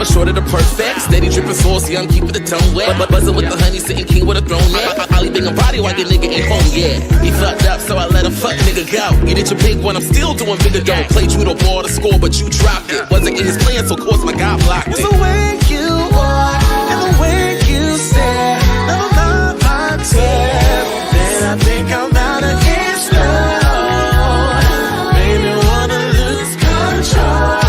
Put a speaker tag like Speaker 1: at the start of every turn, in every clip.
Speaker 1: short of the perfect. Steady dripping sauce, yeah, I'm keeping the tongue wet. But buzzing with the honey, sitting king with a throne neck. I leave a body while your nigga ain't home yet. He fucked up, so I let him fuck nigga go. You did your big one, I'm still doing bigger dough. Played you the ball to score, but you dropped it. Wasn't in his plan, so of course my guy blocked it.
Speaker 2: The way you walk and the way you stare, never mind my tear. Then I think I'm out of control. Made me wanna lose control.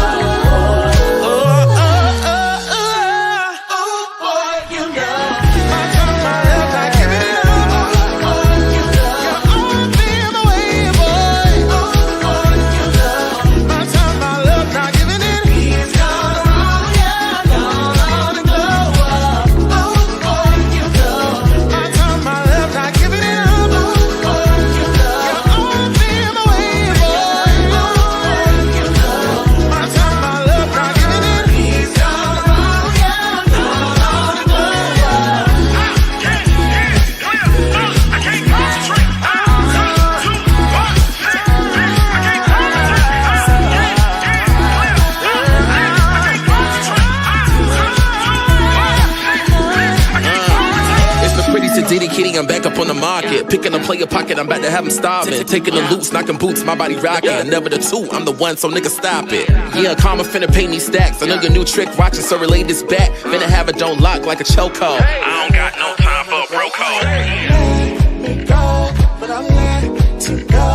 Speaker 1: Diddy kitty, I'm back up on the market. Picking a player pocket, I'm about to have him starving. Taking the loops, knocking boots, my body rocking. Never the two, I'm the one, so nigga stop it. Yeah, karma finna pay me stacks. I know your new trick, watching, so relay this back. Finna have it don't lock like a chokehold. I don't got no time for a bro code.
Speaker 2: Let me go, but I'm let to go.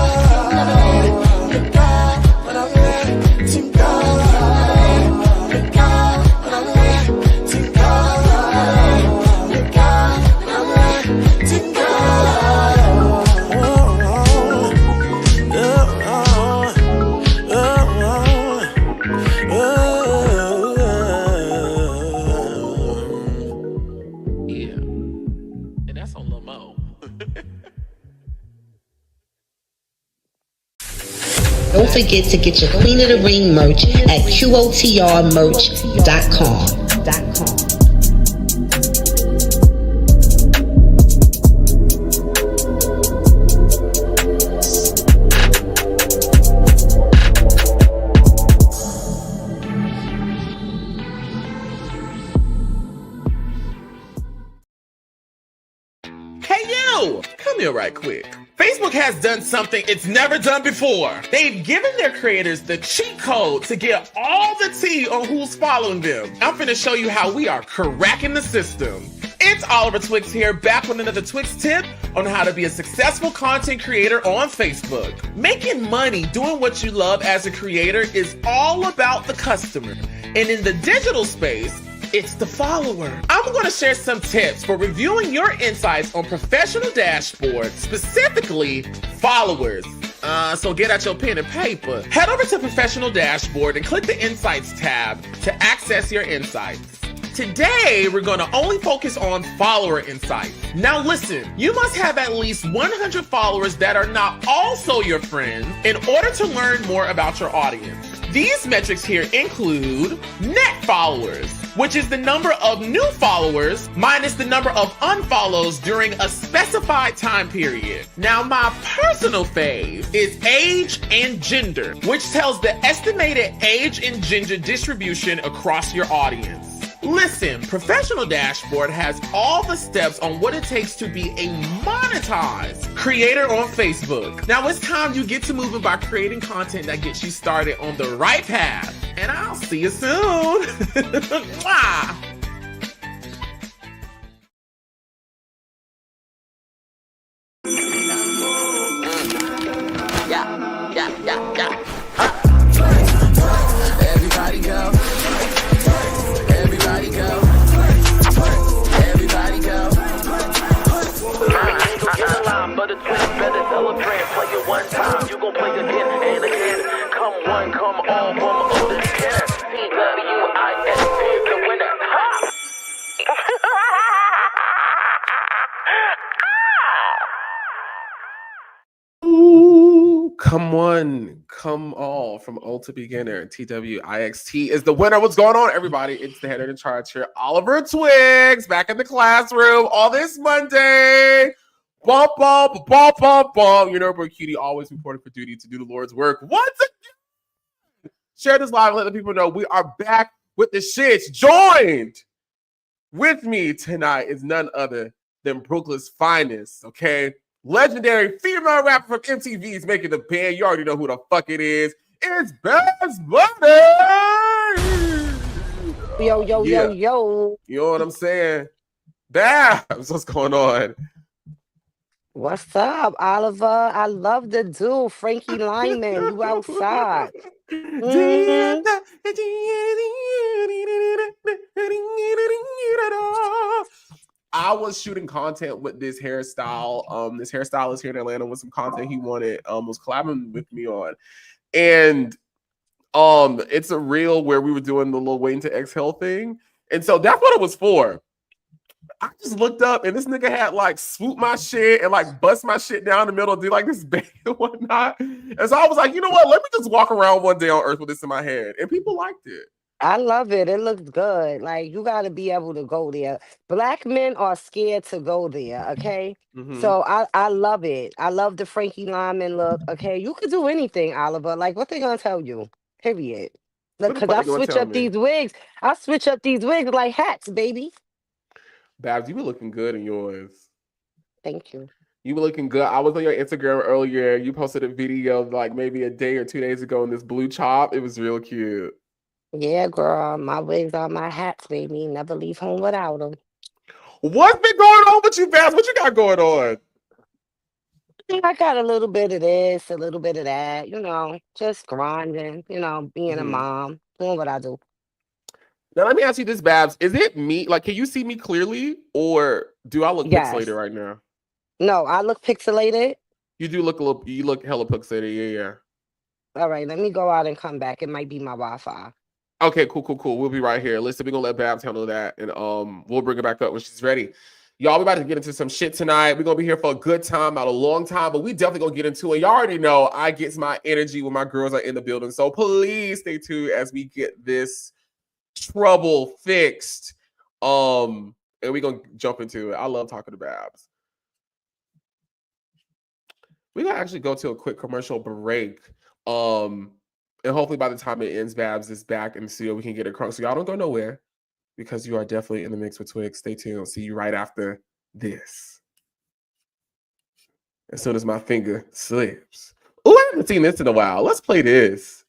Speaker 2: Let go, but I'm let to go. Let go, but I'm let to go. Let go.
Speaker 3: Don't forget to get your Queen of the Ring merch at QOTRmerch.com.
Speaker 1: Hey you! Come here right quick. Facebook has done something it's never done before. They've given their creators the cheat code to get all the tea on who's following them. I'm finna show you how we are cracking the system. It's Oliver Twix here, back with another Twix tip on how to be a successful content creator on Facebook. Making money doing what you love as a creator is all about the customer. And in the digital space, it's the follower. I'm going to share some tips for reviewing your insights on professional dashboards, specifically followers. So get out your pen and paper. Head over to Professional Dashboard and click the Insights tab to access your insights. Today, we're going to only focus on follower insights. Now listen, you must have at least 100 followers that are not also your friends in order to learn more about your audience. These metrics here include net followers, which is the number of new followers minus the number of unfollows during a specified time period. Now, my personal fave is age and gender, which tells the estimated age and gender distribution across your audience. Listen, Professional Dashboard has all the steps on what it takes to be a monetized creator on Facebook. Now it's time you get to moving by creating content that gets you started on the right path. And I'll see you soon. Mwah. Yeah. Everybody go.
Speaker 4: But the twist better celebrate. Play it one time, you gon' play again and again. Come one, come all, from other again. TWIST is the winner. Ha!
Speaker 1: Ooh, come one, come all from Ultra Beginner. TWIXT is the winner. What's going on, everybody? It's the head in charge here, Oliver Twix, back in the classroom all this Monday. Bump. You know, bro, Cutie always reporting for duty to do the Lord's work. Once again, share this live and let the people know we are back with the shits. Joined with me tonight is none other than Brooklyn's finest, okay? Legendary female rapper from MTV is making the band. You already know who the fuck it is. It's Baddie!
Speaker 3: Yo.
Speaker 1: You know what I'm saying? Babs, what's going on?
Speaker 3: What's up, Oliver? I love the dude, Frankie Lyman. You outside.
Speaker 1: I was shooting content with this hairstyle. This hairstylist here in Atlanta with some content he wanted, was collabing with me on. And it's a reel where we were doing the little waiting to exhale thing. And so that's what it was for. I just looked up and this nigga had like swoop my shit and like bust my shit down the middle, do like this bang and whatnot. And so I was like, you know what? Let me just walk around one day on Earth with this in my head. And people liked it.
Speaker 3: I love it. It looks good. Like, you got to be able to go there. Black men are scared to go there, okay? So I love it. I love the Frankie Lyman look, okay? You could do anything, Oliver. Like, what they going to tell you? Period. Look, because I switch up these wigs. I switch up these wigs like hats, baby.
Speaker 1: Babs, you were looking good in yours.
Speaker 3: Thank you.
Speaker 1: You were looking good. I was on your Instagram earlier. You posted a video like maybe a day or 2 days ago in this blue chop. It was real cute.
Speaker 3: Yeah, girl. My wigs are my hats, baby. Never leave home without them.
Speaker 1: What's been going on with you, Babs? What you got going on?
Speaker 3: I got a little bit of this, a little bit of that, just grinding, being a mom, doing what I do.
Speaker 1: Now, let me ask you this, Babs. Is it me? Like, can you see me clearly or do I look pixelated right now?
Speaker 3: No, I look pixelated.
Speaker 1: You do look you look hella pixelated. Yeah.
Speaker 3: All right, let me go out and come back. It might be my Wi-Fi.
Speaker 1: Okay, cool. We'll be right here. Listen, we're going to let Babs handle that and we'll bring her back up when she's ready. Y'all, we're about to get into some shit tonight. We're going to be here for a good time, not a long time, but we definitely going to get into it. Y'all already know I get my energy when my girls are in the building. So please stay tuned as we get this trouble fixed. And we're going to jump into it. I love talking to Babs. We're going to actually go to a quick commercial break. And hopefully by the time it ends, Babs is back in the studio. We can get it crunk. So y'all don't go nowhere because you are definitely in the mix with Twix. Stay tuned. See you right after this. As soon as my finger slips. Oh, I haven't seen this in a while. Let's play this.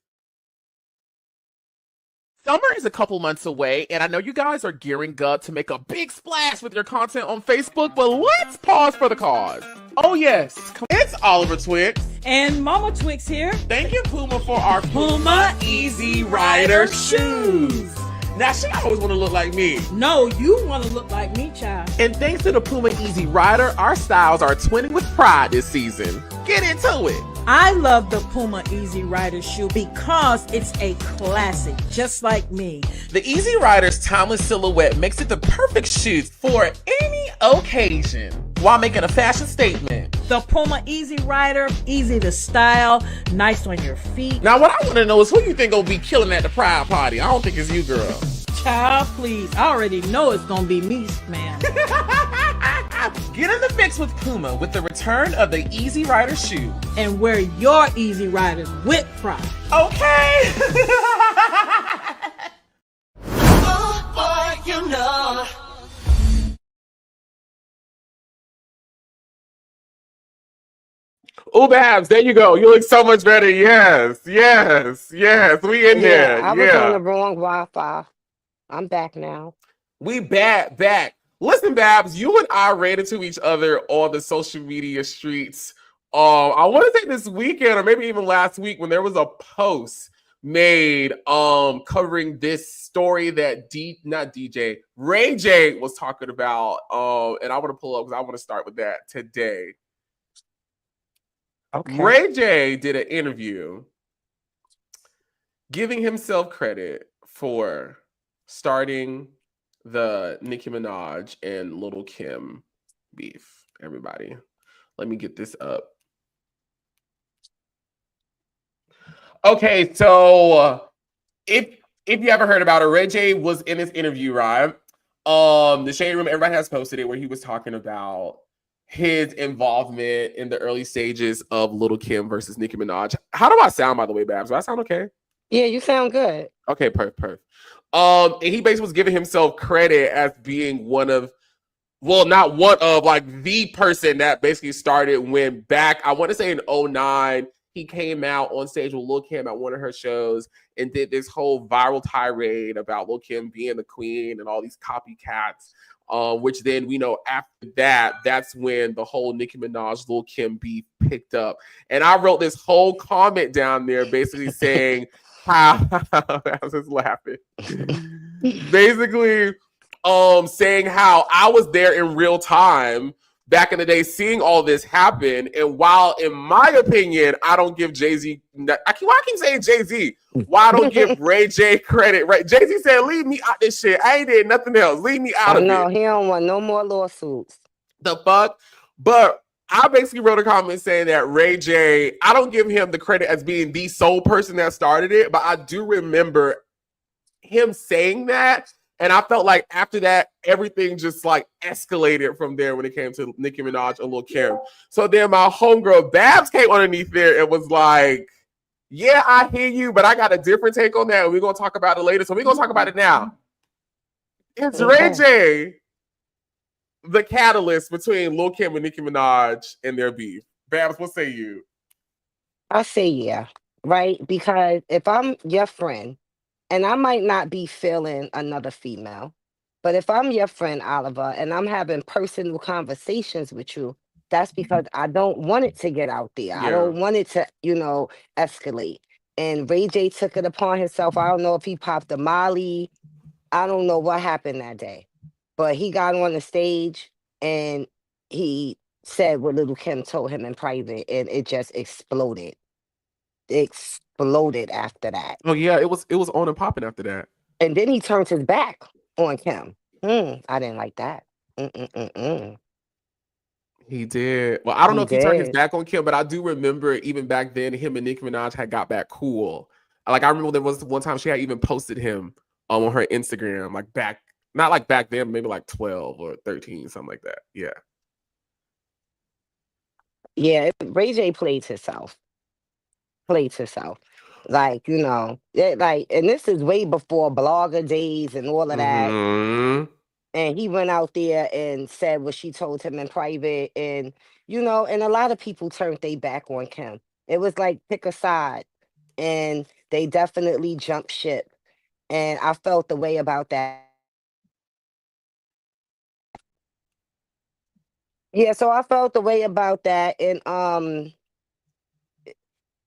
Speaker 1: Summer is a couple months away, and I know you guys are gearing up to make a big splash with your content on Facebook, but let's pause for the cause. Oh, yes. It's Oliver Twix.
Speaker 5: And Mama Twix here.
Speaker 1: Thank you, Puma, for our Puma Easy Rider shoes. Now, she always want to look like me.
Speaker 5: No, you want to look like me, child.
Speaker 1: And thanks to the Puma Easy Rider, our styles are twinning with pride this season. Get into it.
Speaker 5: I love the Puma Easy Rider shoe because it's a classic, just like me.
Speaker 1: The Easy Rider's timeless silhouette makes it the perfect shoes for any occasion while making a fashion statement.
Speaker 5: The Puma Easy Rider, easy to style, nice on your feet.
Speaker 1: Now, what I want to know is who you think will be killing at the Pride Party? I don't think it's you, girl.
Speaker 5: Child, please. I already know it's going to be me, man.
Speaker 1: Get in the mix with Puma with the return of the Easy Rider shoe.
Speaker 5: And wear your Easy Riders with pride.
Speaker 1: Okay.
Speaker 2: Oh boy, you know.
Speaker 1: Oh, Babs, there you go. You look so much better. Yes. We in there.
Speaker 3: I was on the wrong Wi-Fi. I'm back now.
Speaker 1: We back. Listen, Babs, you and I ran into each other on the social media streets. I want to say this weekend or maybe even last week when there was a post made covering this story that Ray J was talking about. And I want to pull up because I want to start with that today. Okay. Ray J did an interview giving himself credit for starting the Nicki Minaj and Lil' Kim beef. Everybody, let me get this up. Okay, so if you ever heard about it, Ray J was in this interview, right? The Shade Room, everybody has posted it, where he was talking about his involvement in the early stages of Lil' Kim versus Nicki Minaj. How do I sound, by the way, Babs? Do I sound okay?
Speaker 3: Yeah, you sound good.
Speaker 1: Okay, perfect. And he basically was giving himself credit as being one of, well, not one of, like the person that basically started when back, I want to say in '09, he came out on stage with Lil Kim at one of her shows and did this whole viral tirade about Lil Kim being the queen and all these copycats. Which then we know after that, that's when the whole Nicki Minaj Lil Kim beef picked up. And I wrote this whole comment down there basically saying how I was just laughing. Basically, saying how I was there in real time back in the day, seeing all this happen. And while, in my opinion, I don't give Jay-Z, why I keep saying Jay-Z? Why I don't give Ray J credit? Right? Jay-Z said, "Leave me out this shit. I ain't did nothing else. Leave me out of
Speaker 3: No,
Speaker 1: it."
Speaker 3: he don't want no more lawsuits.
Speaker 1: The fuck? But I basically wrote a comment saying that Ray J, I don't give him the credit as being the sole person that started it, but I do remember him saying that. And I felt like after that, everything just like escalated from there when it came to Nicki Minaj and Lil Kim. So then my homegirl Babs came underneath there and was like, yeah, I hear you, but I got a different take on that. And we're going to talk about it later. So we're going to talk about it now. It's Ray J, the catalyst between Lil Kim and Nicki Minaj and their beef. Babs, what say you?
Speaker 3: I say yeah, right? Because if I'm your friend, and I might not be feeling another female, but if I'm your friend, Oliver, and I'm having personal conversations with you, that's because I don't want it to get out there. I
Speaker 1: Yeah.
Speaker 3: don't want it to, escalate. And Ray J took it upon himself. I don't know if he popped a Molly. I don't know what happened that day, but he got on the stage and he said what Little Kim told him in private, and it just exploded. Exploded after that.
Speaker 1: Oh yeah, it was on and popping after that.
Speaker 3: And then he turned his back on Kim. I didn't like that.
Speaker 1: He did. Well, I don't know
Speaker 3: He
Speaker 1: if he turned his
Speaker 3: did.
Speaker 1: back on Kim, but I do remember even back then, him and Nicki Minaj had got back cool. Like I remember there was one time she had even posted him on her Instagram, like back, not like back then, maybe like 12 or 13, something like that. Yeah.
Speaker 3: Yeah, Ray J played himself. Like, and this is way before blogger days and all of that.
Speaker 1: Mhm.
Speaker 3: And he went out there and said what she told him in private. And, and a lot of people turned their back on Kim. It was like pick a side. And they definitely jumped ship. And I felt the way about that. Yeah, so I felt the way about that. And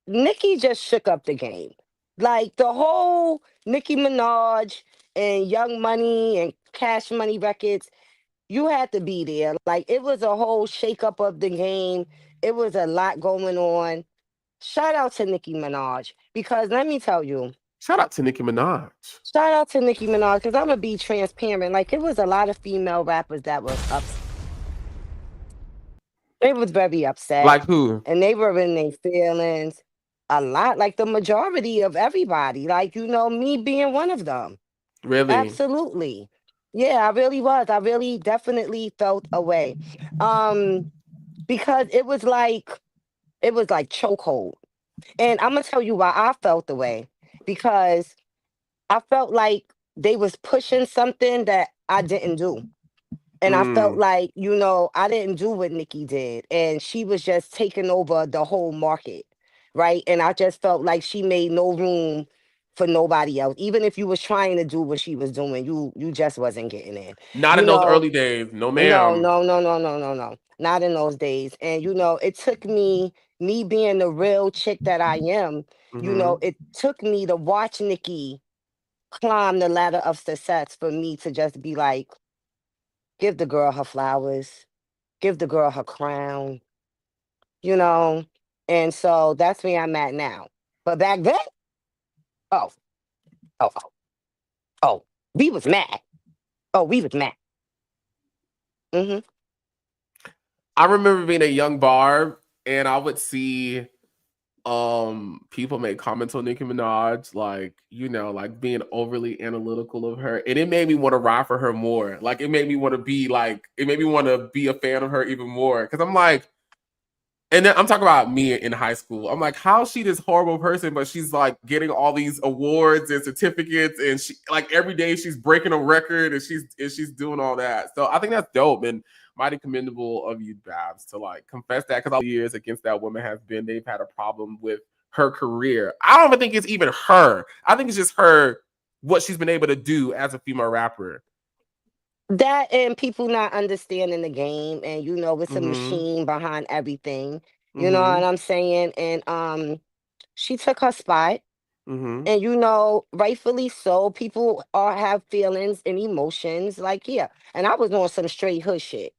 Speaker 3: Nicki just shook up the game. Like the whole Nicki Minaj and Young Money and Cash Money Records, you had to be there. Like it was a whole shakeup of the game. It was a lot going on. Shout out to Nicki Minaj because let me tell you,
Speaker 1: Shout out to Nicki Minaj.
Speaker 3: shout out to Nicki Minaj because I'm gonna be transparent. Like it was a lot of female rappers that was upset. They was very upset.
Speaker 1: Like who?
Speaker 3: And they were in their feelings. A lot, like the majority of everybody. Like, me being one of them.
Speaker 1: Really?
Speaker 3: Absolutely. Yeah, I really was. I really definitely felt away. Because it was like chokehold. And I'm gonna tell you why I felt the way. Because I felt like they was pushing something that I didn't do. And I felt like, I didn't do what Nicki did. And she was just taking over the whole market. Right. And I just felt like she made no room for nobody else. Even if you was trying to do what she was doing, you just wasn't getting in.
Speaker 1: Not in those early days. No, ma'am.
Speaker 3: No. Not in those days. And it took me being the real chick that I am, it took me to watch Nicki climb the ladder of success for me to just be like, give the girl her flowers, give the girl her crown, and so that's where I'm at now. But back then, oh, oh, oh, oh, we was mad. Oh, we was mad.
Speaker 1: I remember being a young Barb and I would see people make comments on Nicki Minaj, like, like being overly analytical of her. And it made me want to ride for her more. Like it made me want to be a fan of her even more. Cause I'm like, And then I'm talking about me in high school. I'm like, how is she this horrible person, but she's like getting all these awards and certificates, and she like every day she's breaking a record and she's doing all that. So I think that's dope and mighty commendable of you, Babs, to like confess that, because all the years against that woman has been they've had a problem with her career. I don't even think it's even her. I think it's just her what she's been able to do as a female rapper.
Speaker 3: That and people not understanding the game, and it's a
Speaker 1: Mm-hmm.
Speaker 3: machine behind everything. You know
Speaker 1: Mm-hmm.
Speaker 3: what I'm saying? And she took her spot,
Speaker 1: Mm-hmm.
Speaker 3: and rightfully so. People all have feelings and emotions, like, yeah. And I was on some straight hood shit.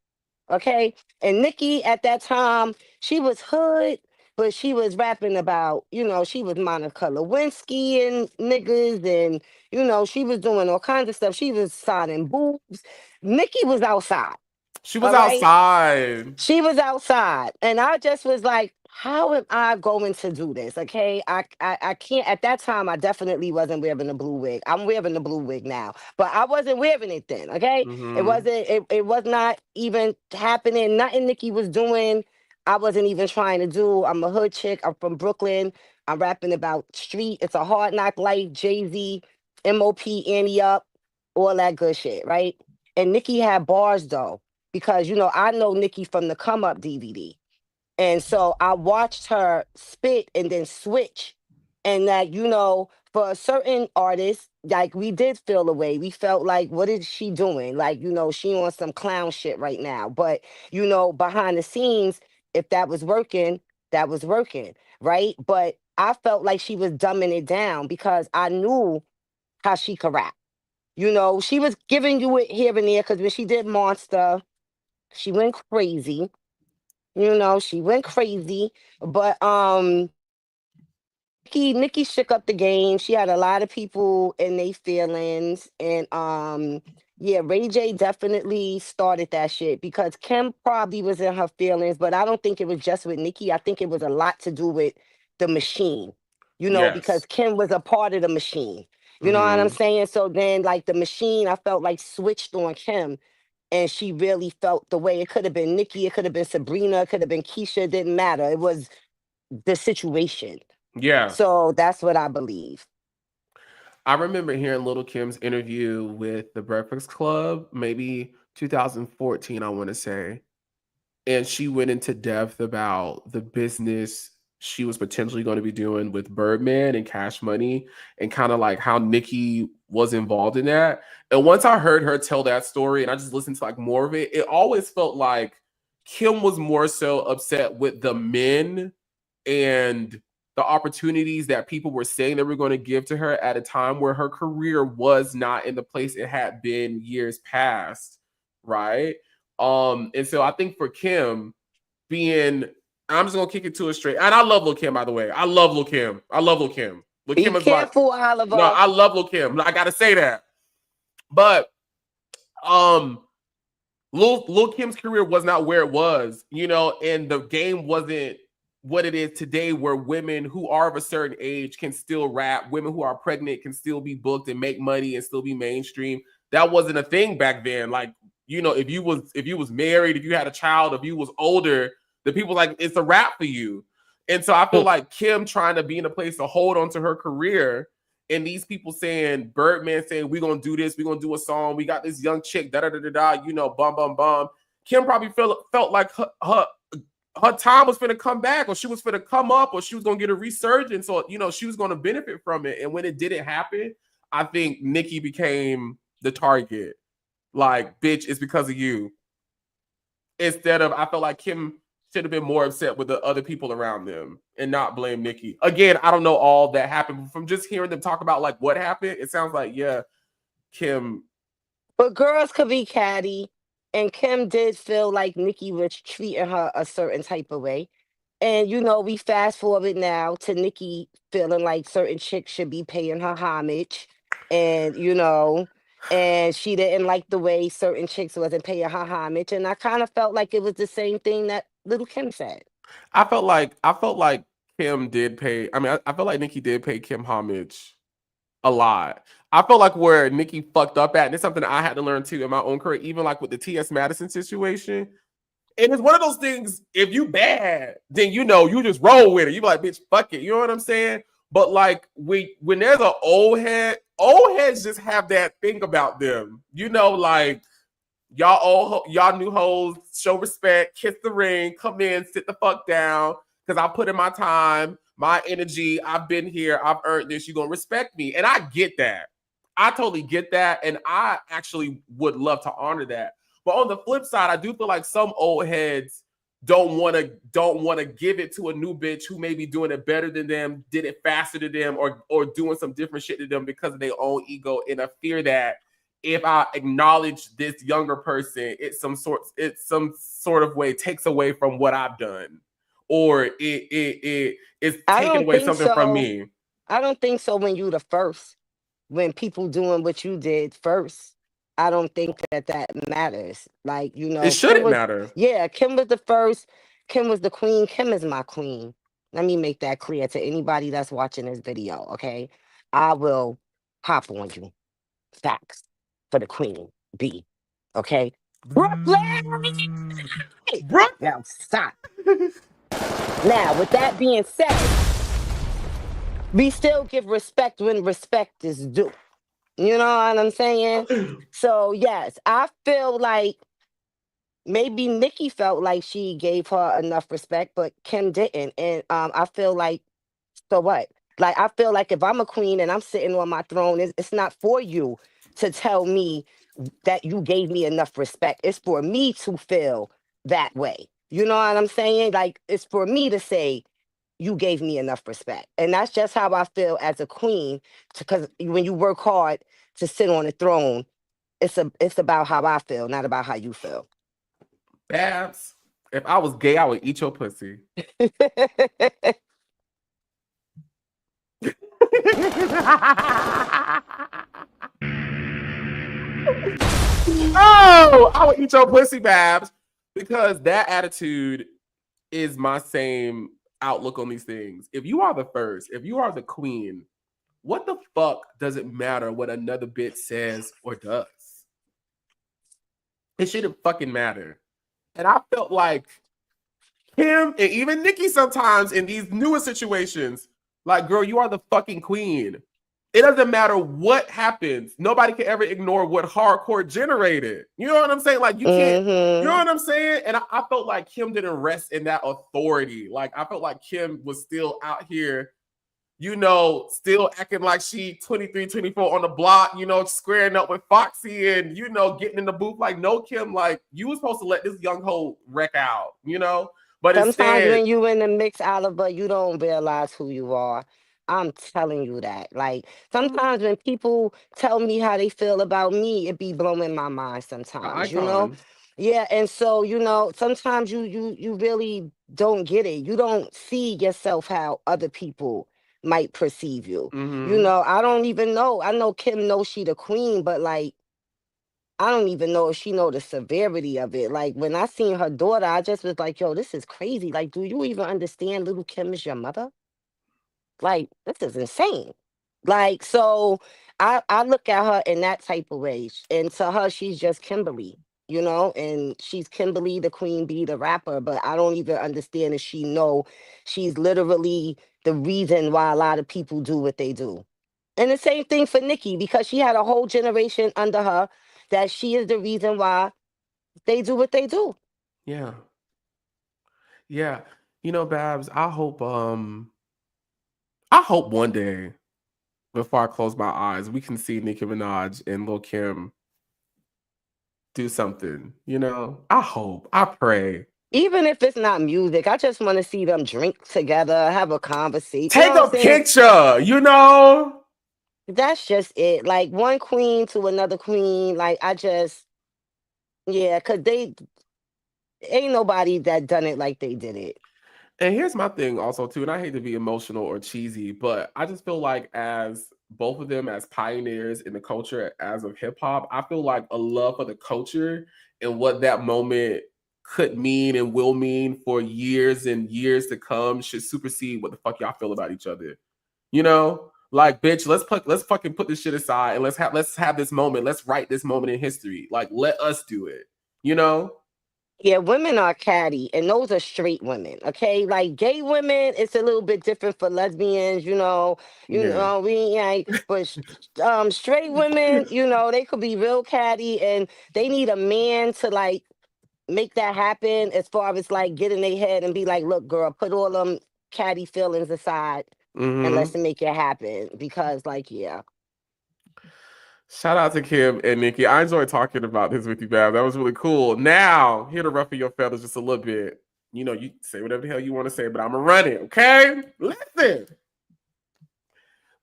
Speaker 3: Okay. And Nikki at that time, she was hood, but she was rapping about, she was Monica Lewinsky and niggas, and she was doing all kinds of stuff. She was signing boobs. Nikki was outside.
Speaker 1: She was
Speaker 3: All right.
Speaker 1: outside.
Speaker 3: She was outside, and I just was like, how am I going to do this? Okay. I can't. At that time, I definitely wasn't wearing the blue wig. I'm wearing the blue wig now, but I wasn't wearing it then. Okay. It
Speaker 1: Mm-hmm.
Speaker 3: wasn't, it was not even happening. Nothing Nikki was doing, I wasn't even trying to do. I'm a hood chick. I'm from Brooklyn. I'm rapping about street. It's a hard knock life, Jay-Z, MOP, Annie Up, all that good shit, right? And Nikki had bars though, because I know Nikki from the Come Up DVD. And so I watched her spit and then switch. And that, for a certain artist, like, we did feel away. We felt like, what is she doing? Like, she on some clown shit right now. But, behind the scenes, if that was working, that was working. Right. But I felt like she was dumbing it down because I knew how she could rap. She was giving you it here and there, because when she did Monster, she went crazy. She went crazy. But Nikki shook up the game. She had a lot of people in their feelings. And yeah, Ray J definitely started that shit, because Kim probably was in her feelings, but I don't think it was just with Nikki. I think it was a lot to do with the machine, because
Speaker 1: Yes.
Speaker 3: Kim was a part of the machine. You know what I'm
Speaker 1: Mm-hmm.
Speaker 3: saying? So then, like, the machine, I felt like switched on Kim, and she really felt the way. It could have been Nikki, it could have been Sabrina, it could have been Keisha, it didn't matter. It was the situation.
Speaker 1: Yeah.
Speaker 3: So that's what I believe.
Speaker 1: I remember hearing Little Kim's interview with the Breakfast Club, maybe 2014, I want to say. And she went into depth about the business she was potentially going to be doing with Birdman and Cash Money, and kind of like how Nikki was involved in that. And once I heard her tell that story and I just listened to like more of it, it always felt like Kim was more so upset with the men and the opportunities that people were saying they were going to give to her at a time where her career was not in the place it had been years past, right? And so I think for Kim being, I'm just gonna kick it to a straight. And I love Lil Kim, by the way. I love Lil Kim. I love Lil Kim. Lil
Speaker 3: Be
Speaker 1: Kim is my
Speaker 3: careful,
Speaker 1: no,
Speaker 3: Oliver.
Speaker 1: I love Lil Kim. I gotta say that. But um Lil Kim's career was not where it was, and the game wasn't what it is today, where women who are of a certain age can still rap, women who are pregnant can still be booked and make money and still be mainstream. That wasn't a thing back then. Like, if you was married, if you had a child, if you was older, the people like it's a wrap for you. And so I feel like Kim trying to be in a place to hold on to her career, and these people saying, Birdman saying, we're gonna do this, we're gonna do a song, we got this young chick, da da da da da, bum bum bum. Kim probably felt like her time was gonna come back, or she was gonna come up, or she was gonna get a resurgence, or she was gonna benefit from it. And when it didn't happen, I think Nikki became the target. Like, bitch, it's because of you. Instead of, I felt like Kim should have been more upset with the other people around them and not blame Nikki. Again, I don't know all that happened. But from just hearing them talk about like what happened, it sounds like, yeah, Kim.
Speaker 3: But girls could be catty, and Kim did feel like Nikki was treating her a certain type of way. And we fast forward now to Nikki feeling like certain chicks should be paying her homage, and and she didn't like the way certain chicks wasn't paying her homage. And I kind of felt like it was the same thing that Little Kim said.
Speaker 1: I felt like Kim did pay. I mean, I felt like Nikki did pay Kim homage a lot. I felt like where Nikki fucked up at, and it's something I had to learn too in my own career, even like with the T.S. Madison situation. And it's one of those things, if you bad, then you know, you just roll with it. You be like, bitch, fuck it. You know what I'm saying? But like when there's an old heads just have that thing about them. You know, like y'all new hoes, show respect, kiss the ring, come in, sit the fuck down. Cause I put in my time, my energy, I've been here, I've earned this, you're gonna respect me. And I get that. I totally get that. And I actually would love to honor that. But on the flip side, I do feel like some old heads don't want to give it to a new bitch who may be doing it better than them, did it faster than them, or doing some different shit to them because of their own ego, in a fear that if I acknowledge this younger person, it's some sort of way takes away from what I've done, or it is taking away something from me.
Speaker 3: I don't think so. When you the first, when people doing what you did first, I don't think that matters. Like, you know,
Speaker 1: It shouldn't matter.
Speaker 3: Yeah, Kim was the first. Kim was the queen. Kim is my queen. Let me make that clear to anybody that's watching this video, okay? I will hop on you. Facts for the queen B, okay? Brooklyn! Now, stop. Now, with that being said, we still give respect when respect is due. You know what I'm saying? So, yes, I feel like maybe Nikki felt like she gave her enough respect, but Kim didn't. And I feel like, so what? Like, I feel like if I'm a queen and I'm sitting on my throne, it's not for you to tell me that you gave me enough respect. It's for me to feel that way. You know what I'm saying? Like, it's for me to say, you gave me enough respect. And that's just how I feel as a queen, because when you work hard to sit on a throne, it's about how I feel, not about how you feel.
Speaker 1: Babs, if I was gay, I would eat your pussy. Oh, I would eat your pussy, Babs, because that attitude is my same outlook on these things. If you are the first, if you are the queen, what the fuck does it matter what another bitch says or does? It shouldn't fucking matter. And I felt like Kim and even Nikki sometimes in these newer situations, like, girl, you are the fucking queen. It doesn't matter what happens. Nobody can ever ignore what hardcore generated. You know what I'm saying? Like, you can't, you know what I'm saying? And I felt like Kim didn't rest in that authority. Like, I felt like Kim was still out here, you know, still acting like she 23, 24 on the block, you know, squaring up with Foxy and, you know, getting in the booth. Like, no, Kim, like, you were supposed to let this young hoe wreck out, you know? But
Speaker 3: sometimes
Speaker 1: instead,
Speaker 3: when you in the mix, Oliver, you don't realize who you are. I'm telling you that. Like, sometimes when people tell me how they feel about me, it be blowing my mind sometimes, you know? Yeah, and so, you know, sometimes you really don't get it. You don't see yourself how other people might perceive you. You know, I don't even know. I know Kim knows she the queen, but like, I don't even know if she know the severity of it. Like, when I seen her daughter, I just was like, yo, this is crazy. Like, do you even understand little Kim is your mother? Like, this is insane. Like, so I look at her in that type of way. And to her, she's just Kimberly, you know, and she's Kimberly, the queen bee, the rapper, but I don't even understand if she know she's literally the reason why a lot of people do what they do. And the same thing for Nikki, because she had a whole generation under her that she is the reason why they do what they do.
Speaker 1: yeah. Yeah. You know, Babs, I hope one day before I close my eyes, we can see Nicki Minaj and Lil Kim do something, you know? I hope. I pray.
Speaker 3: Even if it's not music, I just want to see them drink together, have a conversation.
Speaker 1: Take a picture, you know?
Speaker 3: That's just it. Like, one queen to another queen. Like, yeah, because they ain't nobody that done it like they did it.
Speaker 1: And here's my thing also too, and I hate to be emotional or cheesy, but I just feel like as both of them as pioneers in the culture as of hip hop, I feel like a love for the culture and what that moment could mean and will mean for years and years to come should supersede what the fuck y'all feel about each other. You know? Like, bitch, let's fucking put this shit aside and let's have this moment. Let's write this moment in history. Like, let us do it. You know?
Speaker 3: Yeah, women are catty, and those are straight women. Okay, like gay women, it's a little bit different for lesbians.
Speaker 1: Yeah.
Speaker 3: We ain't. But straight women, they could be real catty, and they need a man to like make that happen. As far as like get in their head and be like, "Look, girl, put all them catty feelings aside, and let's
Speaker 1: Mm-hmm.
Speaker 3: make it happen." Because, like, yeah.
Speaker 1: Shout out to Kim and Nikki. I enjoyed talking about this with you, Bab. That was really cool. Now, here to ruffle your feathers just a little bit. You say whatever the hell you want to say, but I'm gonna run it, okay? Listen.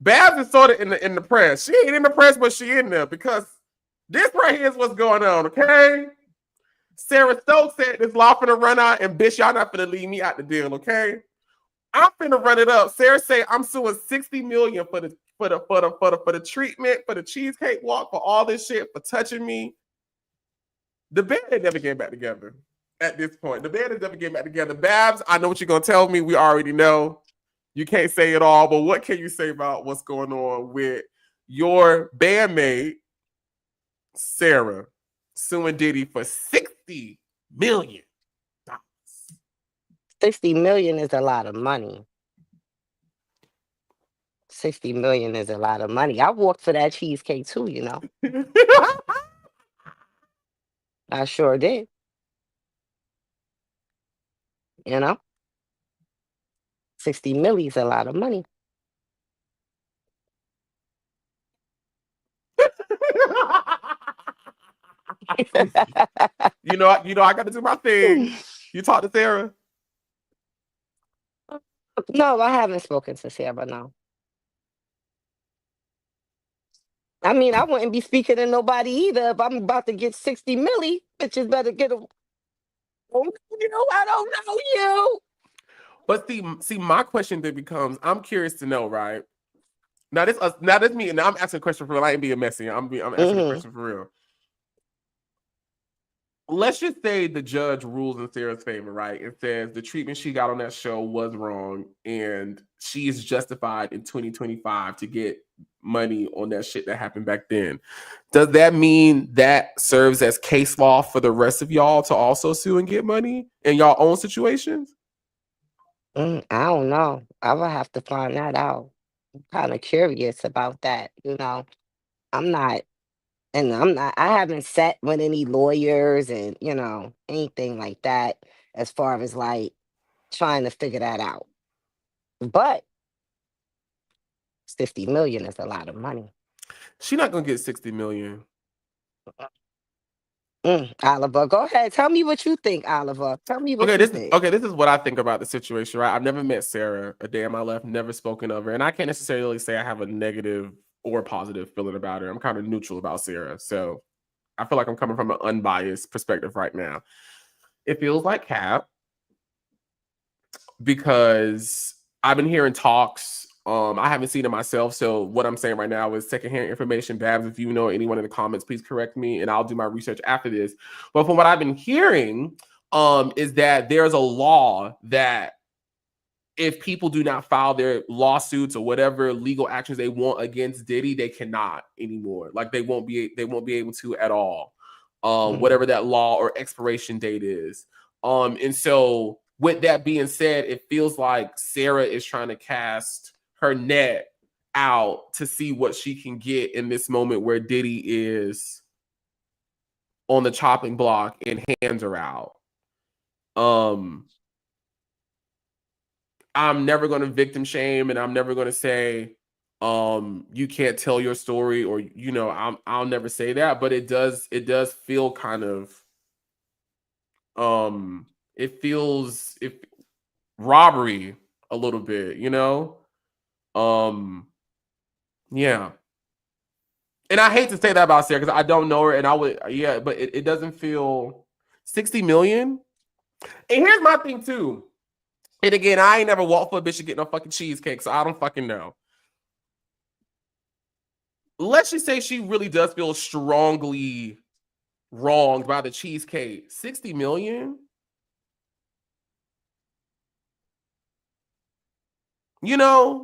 Speaker 1: Babs is sort of in the press. She ain't in the press, but she in there because this right here is what's going on, okay? Sarah Stokes said this law finna run out, and bitch, y'all not finna leave me out the deal, okay? I'm finna run it up. Sarah say I'm suing $60 million for the treatment, for the cheesecake walk, for all this shit, for touching me. The band ain't never getting back together at this point. The band is never getting back together. Babs, I know what you're gonna tell me. We already know. You can't say it all, but what can you say about what's going on with your bandmate, Sarah, suing Diddy for $60 million?
Speaker 3: 60 million is a lot of money. 60 million is a lot of money. I walked for that cheesecake too, I sure did. 60 milli is a lot of money.
Speaker 1: I got to do my thing. You talk to Sarah?
Speaker 3: No, I haven't spoken to Sarah, no. I mean, I wouldn't be speaking to nobody either if I'm about to get 60 milli. Bitches better get a. I don't know you.
Speaker 1: But see, my question then becomes: I'm curious to know, right? Now this me, and I'm asking a question for real. I ain't being messy. I'm asking a question for real. Let's just say the judge rules in Sarah's favor, right? It says the treatment she got on that show was wrong, and she is justified in 2025 to get money on that shit that happened back then. Does that mean that serves as case law for the rest of y'all to also sue and get money in y'all own situations?
Speaker 3: I don't know. I would have to find that out. I'm kind of curious about that. I'm not, I haven't sat with any lawyers and, anything like that as far as like trying to figure that out. But 50 million is a lot of money.
Speaker 1: She's not gonna get 60 million.
Speaker 3: Oliver, go ahead. Tell me what you think, Oliver. Tell me what you think.
Speaker 1: This is what I think about the situation, right? I've never met Sarah a day in my life, never spoken of her, and I can't necessarily say I have a negative or positive feeling about her. I'm kind of neutral about Sarah, so I feel like I'm coming from an unbiased perspective right now. It feels like cap because I've been hearing talks. I haven't seen it myself, so what I'm saying right now is secondhand information. Babs, if you know anyone in the comments, please correct me, and I'll do my research after this. But from what I've been hearing, is that there's a law that if people do not file their lawsuits or whatever legal actions they want against Diddy, they cannot anymore. Like they won't be able to at all. Whatever that law or expiration date is. And so with that being said, it feels like Sarah is trying to cast her net out to see what she can get in this moment where Diddy is on the chopping block and hands are out. I'm never going to victim shame, and I'm never going to say you can't tell your story, or I'll never say that, but it does feel kind of it feels robbery a little bit, yeah. And I hate to say that about Sarah because I don't know her, and I would, yeah, but it doesn't feel 60 million. And here's my thing too. And again, I ain't never walked for a bitch to get no fucking cheesecake, so I don't fucking know. Let's just say she really does feel strongly wronged by the cheesecake. 60 million?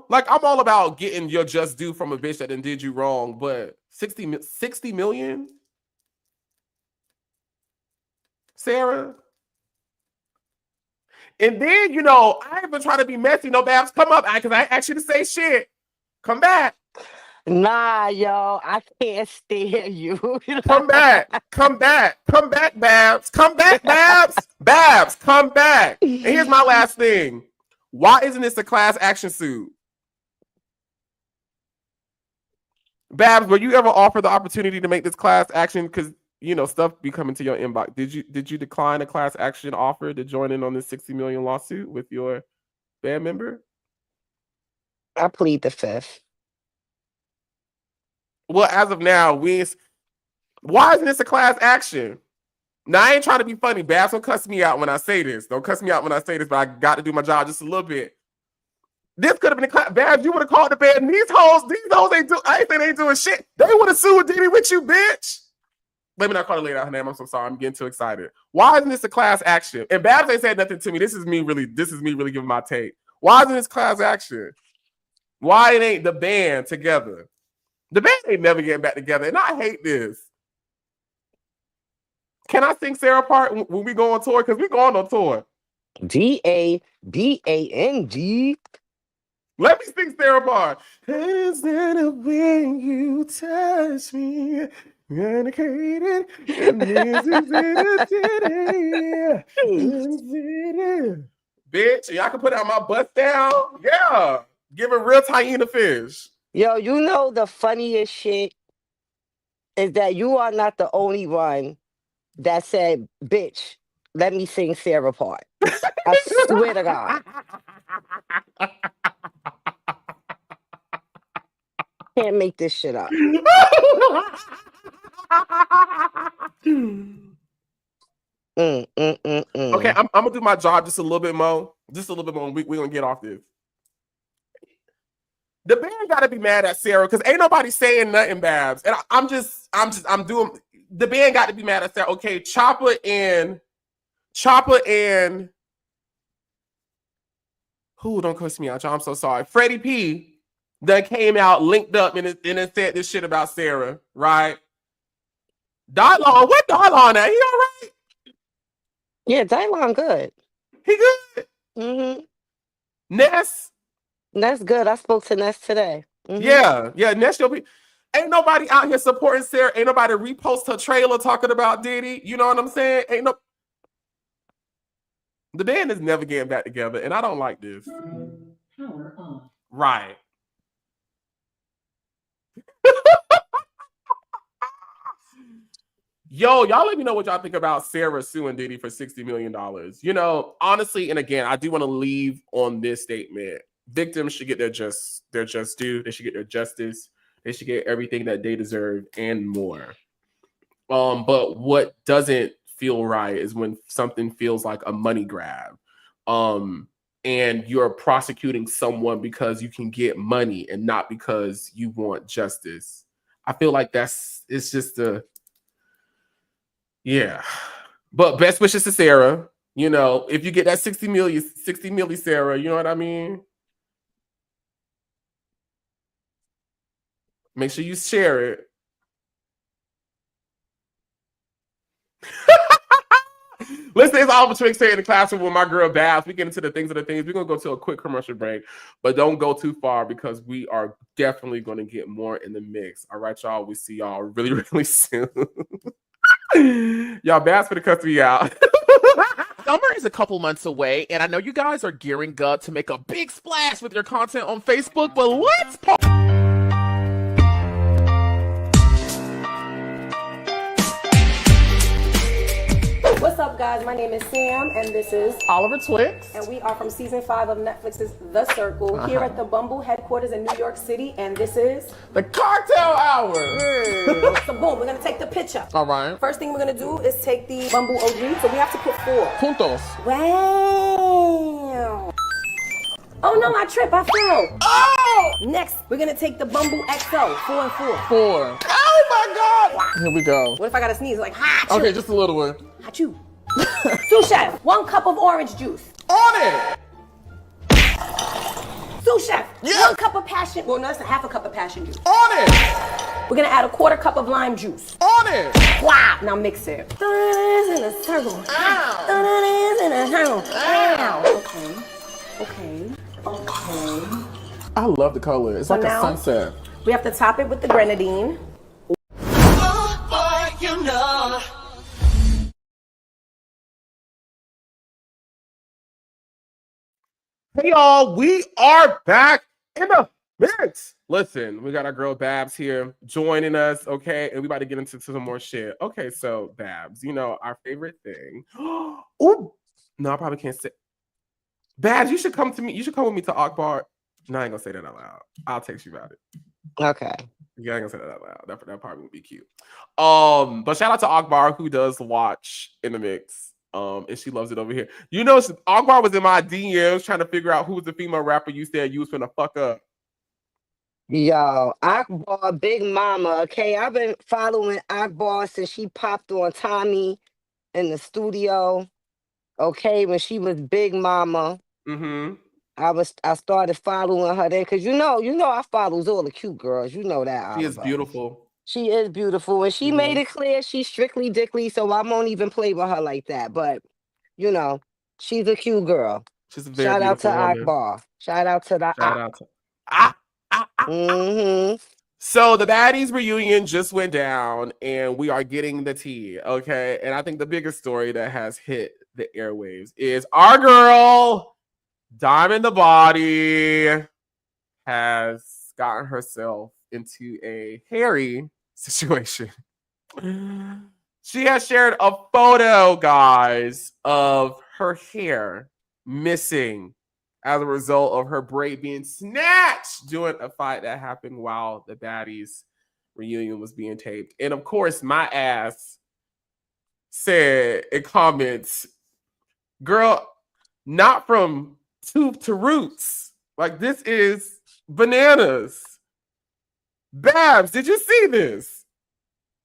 Speaker 1: Like I'm all about getting your just due from a bitch that done did you wrong, but 60 million? Sarah? And then, you know, I ain't been trying to be messy. No, Babs, come up, because I ain't asked you to say shit. Come back.
Speaker 3: Nah, yo, I can't stand you.
Speaker 1: Come back. Come back. Come back, Babs. Come back, Babs. Babs, come back. And here's my last thing. Why isn't this a class action suit? Babs, were you ever offered the opportunity to make this class action? Because, you know, stuff be coming to your inbox. Did you decline a class action offer to join in on this 60 million lawsuit with your band member?
Speaker 3: I plead the fifth.
Speaker 1: Well, as of now, why isn't this a class action? Now, I ain't trying to be funny. Babs, don't cuss me out when I say this. Don't cuss me out when I say this, but I got to do my job just a little bit. This could have been a class. Babs, you would have called the band. And these hoes ain't do. I ain't think they ain't doing shit. They would have sued Diddy with you, bitch. Let me not call her later out her name. I'm so sorry. I'm getting too excited. Why isn't this a class action? And Babs ain't said nothing to me. This is me really giving my take. Why isn't this class action? Why it ain't the band together? The band ain't never getting back together, and I hate this. Can I sing Sarah part when we go on tour? Because we going on tour.
Speaker 3: DABANG.
Speaker 1: Let me sing Sarah part. Instead of when you touch me, dedicated, and this is it. Bitch, y'all can put out my butt down. Yeah. Give a real hyena fish.
Speaker 3: Yo, you know the funniest shit is that you are not the only one that said, bitch, let me sing Sarah part. I swear to God. Can't make this shit up.
Speaker 1: Okay, I'm gonna do my job just a little bit more. Just a little bit more. We're gonna get off this. The band gotta be mad at Sarah because ain't nobody saying nothing, Babs. And I'm doing the band got to be mad at Sarah. Okay, Chopper and who don't cuss me out, y'all. I'm so sorry. Freddie P that came out linked up and it said this shit about Sarah, right? Dylon, what Dylon at? He all right?
Speaker 3: Yeah, Dylon good.
Speaker 1: He good?
Speaker 3: Mm-hmm.
Speaker 1: Ness?
Speaker 3: That's good. I spoke to Ness today.
Speaker 1: Mm-hmm. Yeah, Ness, ain't nobody out here supporting Sarah. Ain't nobody repost her trailer talking about Diddy. You know what I'm saying? The band is never getting back together, and I don't like this.
Speaker 6: Power on.
Speaker 1: Right. Yo, y'all let me know what y'all think about Sarah suing Diddy for $60 million. You know, honestly, and again, I do want to leave on this statement. Victims should get their just due. They should get their justice. They should get everything that they deserve and more. But what doesn't feel right is when something feels like a money grab. And you're prosecuting someone because you can get money and not because you want justice. I feel like it's just yeah. But best wishes to Sarah. You know, if you get that 60 million, Sarah, you know what I mean? Make sure you share it. Listen, it's all between staying in the classroom with my girl Babs. We get into the things of the things. We're going to go to a quick commercial break, but don't go too far because we are definitely going to get more in the mix. All right, y'all. We see y'all really, really soon. Y'all, Babs for the cuss me out.
Speaker 7: Summer is a couple months away, and I know you guys are gearing up to make a big splash with your content on Facebook, but let's
Speaker 8: What's up, guys? My name is Sam, and this is
Speaker 7: Oliver Twix.
Speaker 8: and we are from season 5 of Netflix's The Circle here at the Bumble headquarters in New York City, and this is
Speaker 7: The Cartel Hour.
Speaker 8: so boom. We're gonna take the picture.
Speaker 7: All right.
Speaker 8: First thing we're gonna do is take the Bumble OG. So we have to put 4.
Speaker 7: Puntos.
Speaker 8: Wow. Oh no, I tripped. I fell.
Speaker 7: Oh!
Speaker 8: Next, we're gonna take the Bumble XO. 4 and 4.
Speaker 7: 4. Oh my God. Here we go.
Speaker 8: What if I gotta sneeze? Like ha.
Speaker 7: Okay, just a little one.
Speaker 8: Achoo. Sous chef, 1 cup of orange juice.
Speaker 7: On it.
Speaker 8: Sous chef,
Speaker 7: Yeah.
Speaker 8: 1 cup of passion. Well, no, that's a half a cup of passion juice.
Speaker 7: On it.
Speaker 8: We're gonna add a 1/4 cup of lime juice.
Speaker 7: On on it.
Speaker 8: Wow. Now mix it. Throw that ass in a circle. Ow. Throw that ass in a circle. Ow. Okay.
Speaker 7: I love the color. It's like a
Speaker 8: now,
Speaker 7: sunset.
Speaker 8: We have to top it with the grenadine.
Speaker 7: Hey y'all, we are back in the mix. Listen, we got our girl Babs here joining us, okay? And we about to get into some more shit. Okay, so Babs, you know, our favorite thing. Oh, no, I probably can't say. Babs, you should come to me. You should come with me to Akbar. No, I ain't gonna say that out loud. I'll text you about it.
Speaker 3: Okay.
Speaker 7: Yeah, I ain't gonna say that out loud. That probably would be cute. But shout out to Akbar who does watch in the mix. And she loves it over here. You know, Akbar was in my DMs trying to figure out who was the female rapper you said you was finna fuck up.
Speaker 3: Yo, Akbar, Big Mama. Okay, I've been following Akbar since she popped on Tommy in the studio. Okay, when she was Big Mama.
Speaker 7: Mm-hmm.
Speaker 3: I started following her then because you know I follows all the cute girls. You know that,
Speaker 7: She is
Speaker 3: Oliver.
Speaker 7: beautiful.
Speaker 3: She is beautiful, and she made it clear she's strictly dickly, so I won't even play with her like that. But you know, she's a cute girl.
Speaker 7: She's a very
Speaker 3: Shout out to
Speaker 7: beautiful woman.
Speaker 3: Akbar. Shout out to the
Speaker 7: Shout out to
Speaker 3: Mm-hmm.
Speaker 7: So the Baddies reunion just went down, and we are getting the tea. Okay, and I think the biggest story that has hit the airwaves is our girl Diamond the Body has gotten herself into a hairy situation. She has shared a photo, guys, of her hair missing as a result of her braid being snatched during a fight that happened while the Baddies reunion was being taped. And of course, my ass said in comments, girl, not from tooth to roots. Like, this is bananas. Babs, did you see this?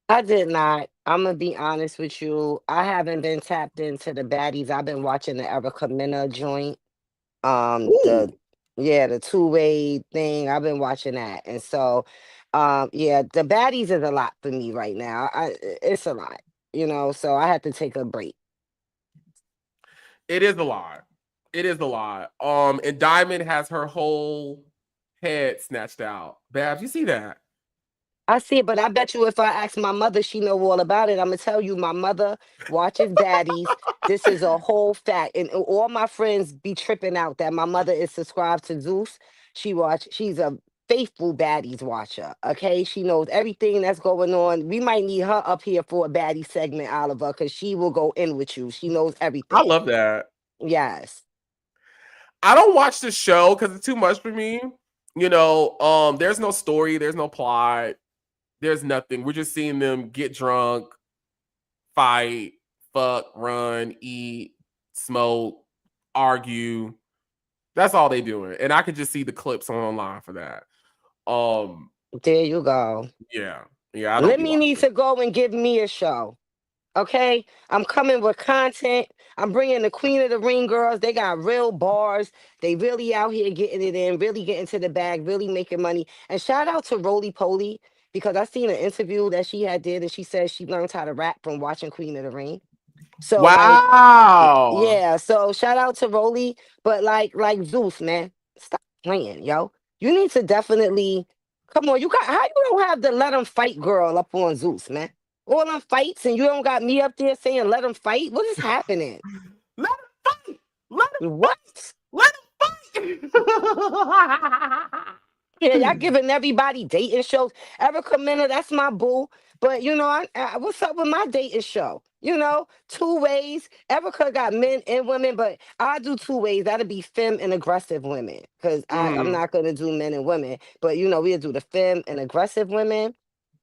Speaker 3: I did not. I'm gonna be honest with you. I haven't been tapped into the Baddies. I've been watching the Erica Mena joint. The two-way thing. I've been watching that, and so, the Baddies is a lot for me right now. It's a lot, So I had to take a break.
Speaker 7: It is a lot. It is a lot. And Diamond has her whole head snatched out. Babs, you see that?
Speaker 3: I see it, but I bet you if I ask my mother, she know all about it. I'm gonna tell you, my mother watches Baddies. This is a whole fact, and all my friends be tripping out that my mother is subscribed to Zeus. She's a faithful Baddies watcher. Okay, she knows everything that's going on. We might need her up here for a Baddie segment, Oliver, because she will go in with you. She knows everything.
Speaker 7: I love that.
Speaker 3: Yes.
Speaker 7: I don't watch the show because it's too much for me. There's no story, there's no plot. There's nothing. We're just seeing them get drunk, fight, fuck, run, eat, smoke, argue. That's all they doing. And I could just see the clips online for that.
Speaker 3: There you go.
Speaker 7: Yeah.
Speaker 3: Let me need to go and give me a show. Okay? I'm coming with content. I'm bringing the Queen of the Ring girls. They got real bars. They really out here getting it in, really getting to the bag, really making money. And shout out to Roly Poly, because I seen an interview that she had did, and she said she learned how to rap from watching Queen of the Ring. So
Speaker 7: wow.
Speaker 3: So shout out to Roly, but like Zeus, man, stop playing, yo. You need to definitely come on. How you don't have the let them fight girl up on Zeus, man? All them fights, and you don't got me up there saying let them fight. What is happening?
Speaker 7: Let them fight. Let them
Speaker 3: what?
Speaker 7: Fight. Let them fight.
Speaker 3: Yeah, y'all giving everybody dating shows. Erica Mena, that's my boo. But what's up with my dating show? 2 ways. Erica got men and women, but I do 2 ways. That'll be femme and aggressive women, because I'm not gonna do men and women. But we'll do the femme and aggressive women,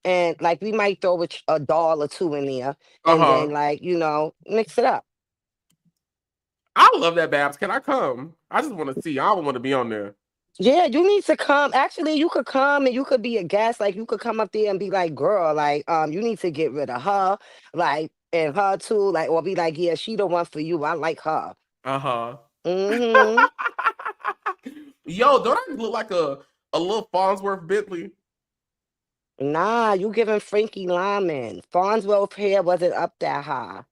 Speaker 3: and like we might throw a doll or 2 in there, and then mix it up.
Speaker 7: I love that, Babs. Can I come? I just want to see. I don't want to be on there.
Speaker 3: Yeah, you need to come. Actually, you could come and you could be a guest. Like, you could come up there and be like, girl, like, you need to get rid of her, like, and her too, like, or be like, yeah, she the one for you. I like her. Mm-hmm.
Speaker 7: Yo, don't I look like a little Farnsworth Bentley?
Speaker 3: Nah, you giving Frankie Lyman. Farnsworth hair wasn't up that high.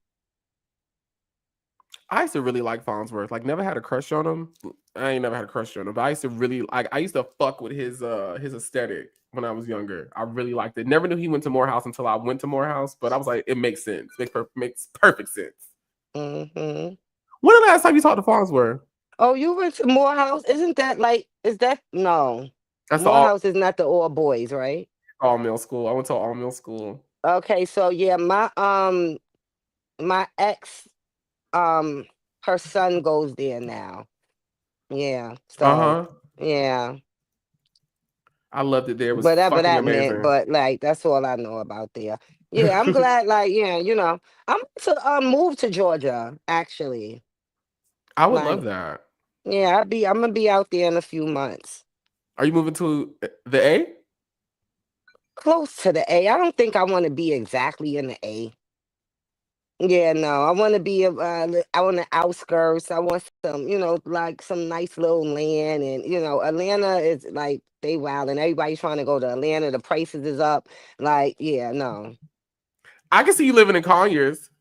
Speaker 7: I used to really like Farnsworth. Like, never had a crush on him. I ain't never had a crush on him, but I used to really like. I used to fuck with his aesthetic when I was younger. I really liked it. Never knew he went to Morehouse until I went to Morehouse, but I was like, it makes sense. Makes perfect sense.
Speaker 3: Mm-hmm.
Speaker 7: When the last time you talked to Farnsworth?
Speaker 3: Oh, you went to Morehouse? Isn't that like? Is that no?
Speaker 7: That's the
Speaker 3: Morehouse is not the all boys, right?
Speaker 7: all male school. I went to all male school.
Speaker 3: Okay, so yeah, my ex her son goes there now. Yeah, so yeah,
Speaker 7: I loved it there. It was
Speaker 3: whatever
Speaker 7: fucking
Speaker 3: that meant,
Speaker 7: amazing.
Speaker 3: but like that's all I know about there. Yeah, I'm glad. Like, yeah, I'm to move to Georgia actually.
Speaker 7: I would love
Speaker 3: Like,
Speaker 7: that.
Speaker 3: yeah, I'm gonna be out there in a few months.
Speaker 7: Are you moving to the A?
Speaker 3: Close to the A. I don't think I want to be exactly in the A. Yeah, no, I want to be out on the outskirts. I want some, like some nice little land, and Atlanta is like they wild, and everybody's trying to go to Atlanta. The prices is up. Like, yeah, no,
Speaker 7: I can see you living in Conyers.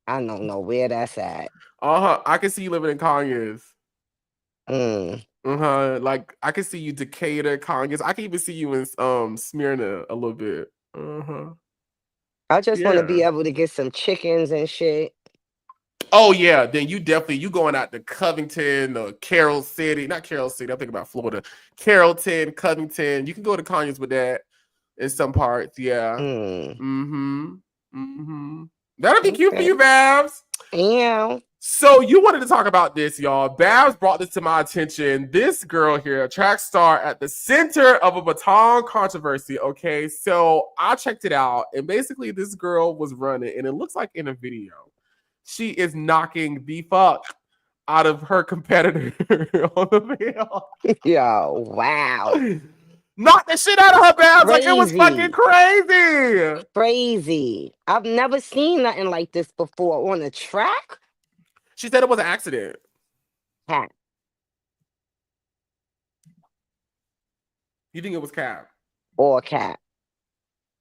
Speaker 3: I don't know where that's at.
Speaker 7: I can see you living in Conyers.
Speaker 3: Mm.
Speaker 7: Like, I can see you Decatur, Conyers. I can even see you in Smyrna a little bit.
Speaker 3: I just want to be
Speaker 7: Yeah.
Speaker 3: able to get some chickens and shit.
Speaker 7: Oh yeah, then you going out to Covington or Carroll City. Not Carroll City, I'm thinking about Florida. Carrollton, Covington. You can go to Conyers with that in some parts, yeah.
Speaker 3: Mm.
Speaker 7: That'll be cute for
Speaker 3: Okay.
Speaker 7: you, Babs.
Speaker 3: Yeah.
Speaker 7: So you wanted to talk about this, y'all. Babs brought this to my attention. This girl here, a track star at the center of a baton controversy. Okay, so I checked it out, and basically this girl was running, and it looks like in a video, she is knocking the fuck out of her competitor on the field.
Speaker 3: Yo, wow.
Speaker 7: Knocked the shit out of her, Babs. Like, it was fucking
Speaker 3: Crazy.
Speaker 7: crazy.
Speaker 3: Crazy. I've never seen nothing like this before on a track.
Speaker 7: She said it was an accident.
Speaker 3: Cat.
Speaker 7: You think it was Cap?
Speaker 3: Or cat.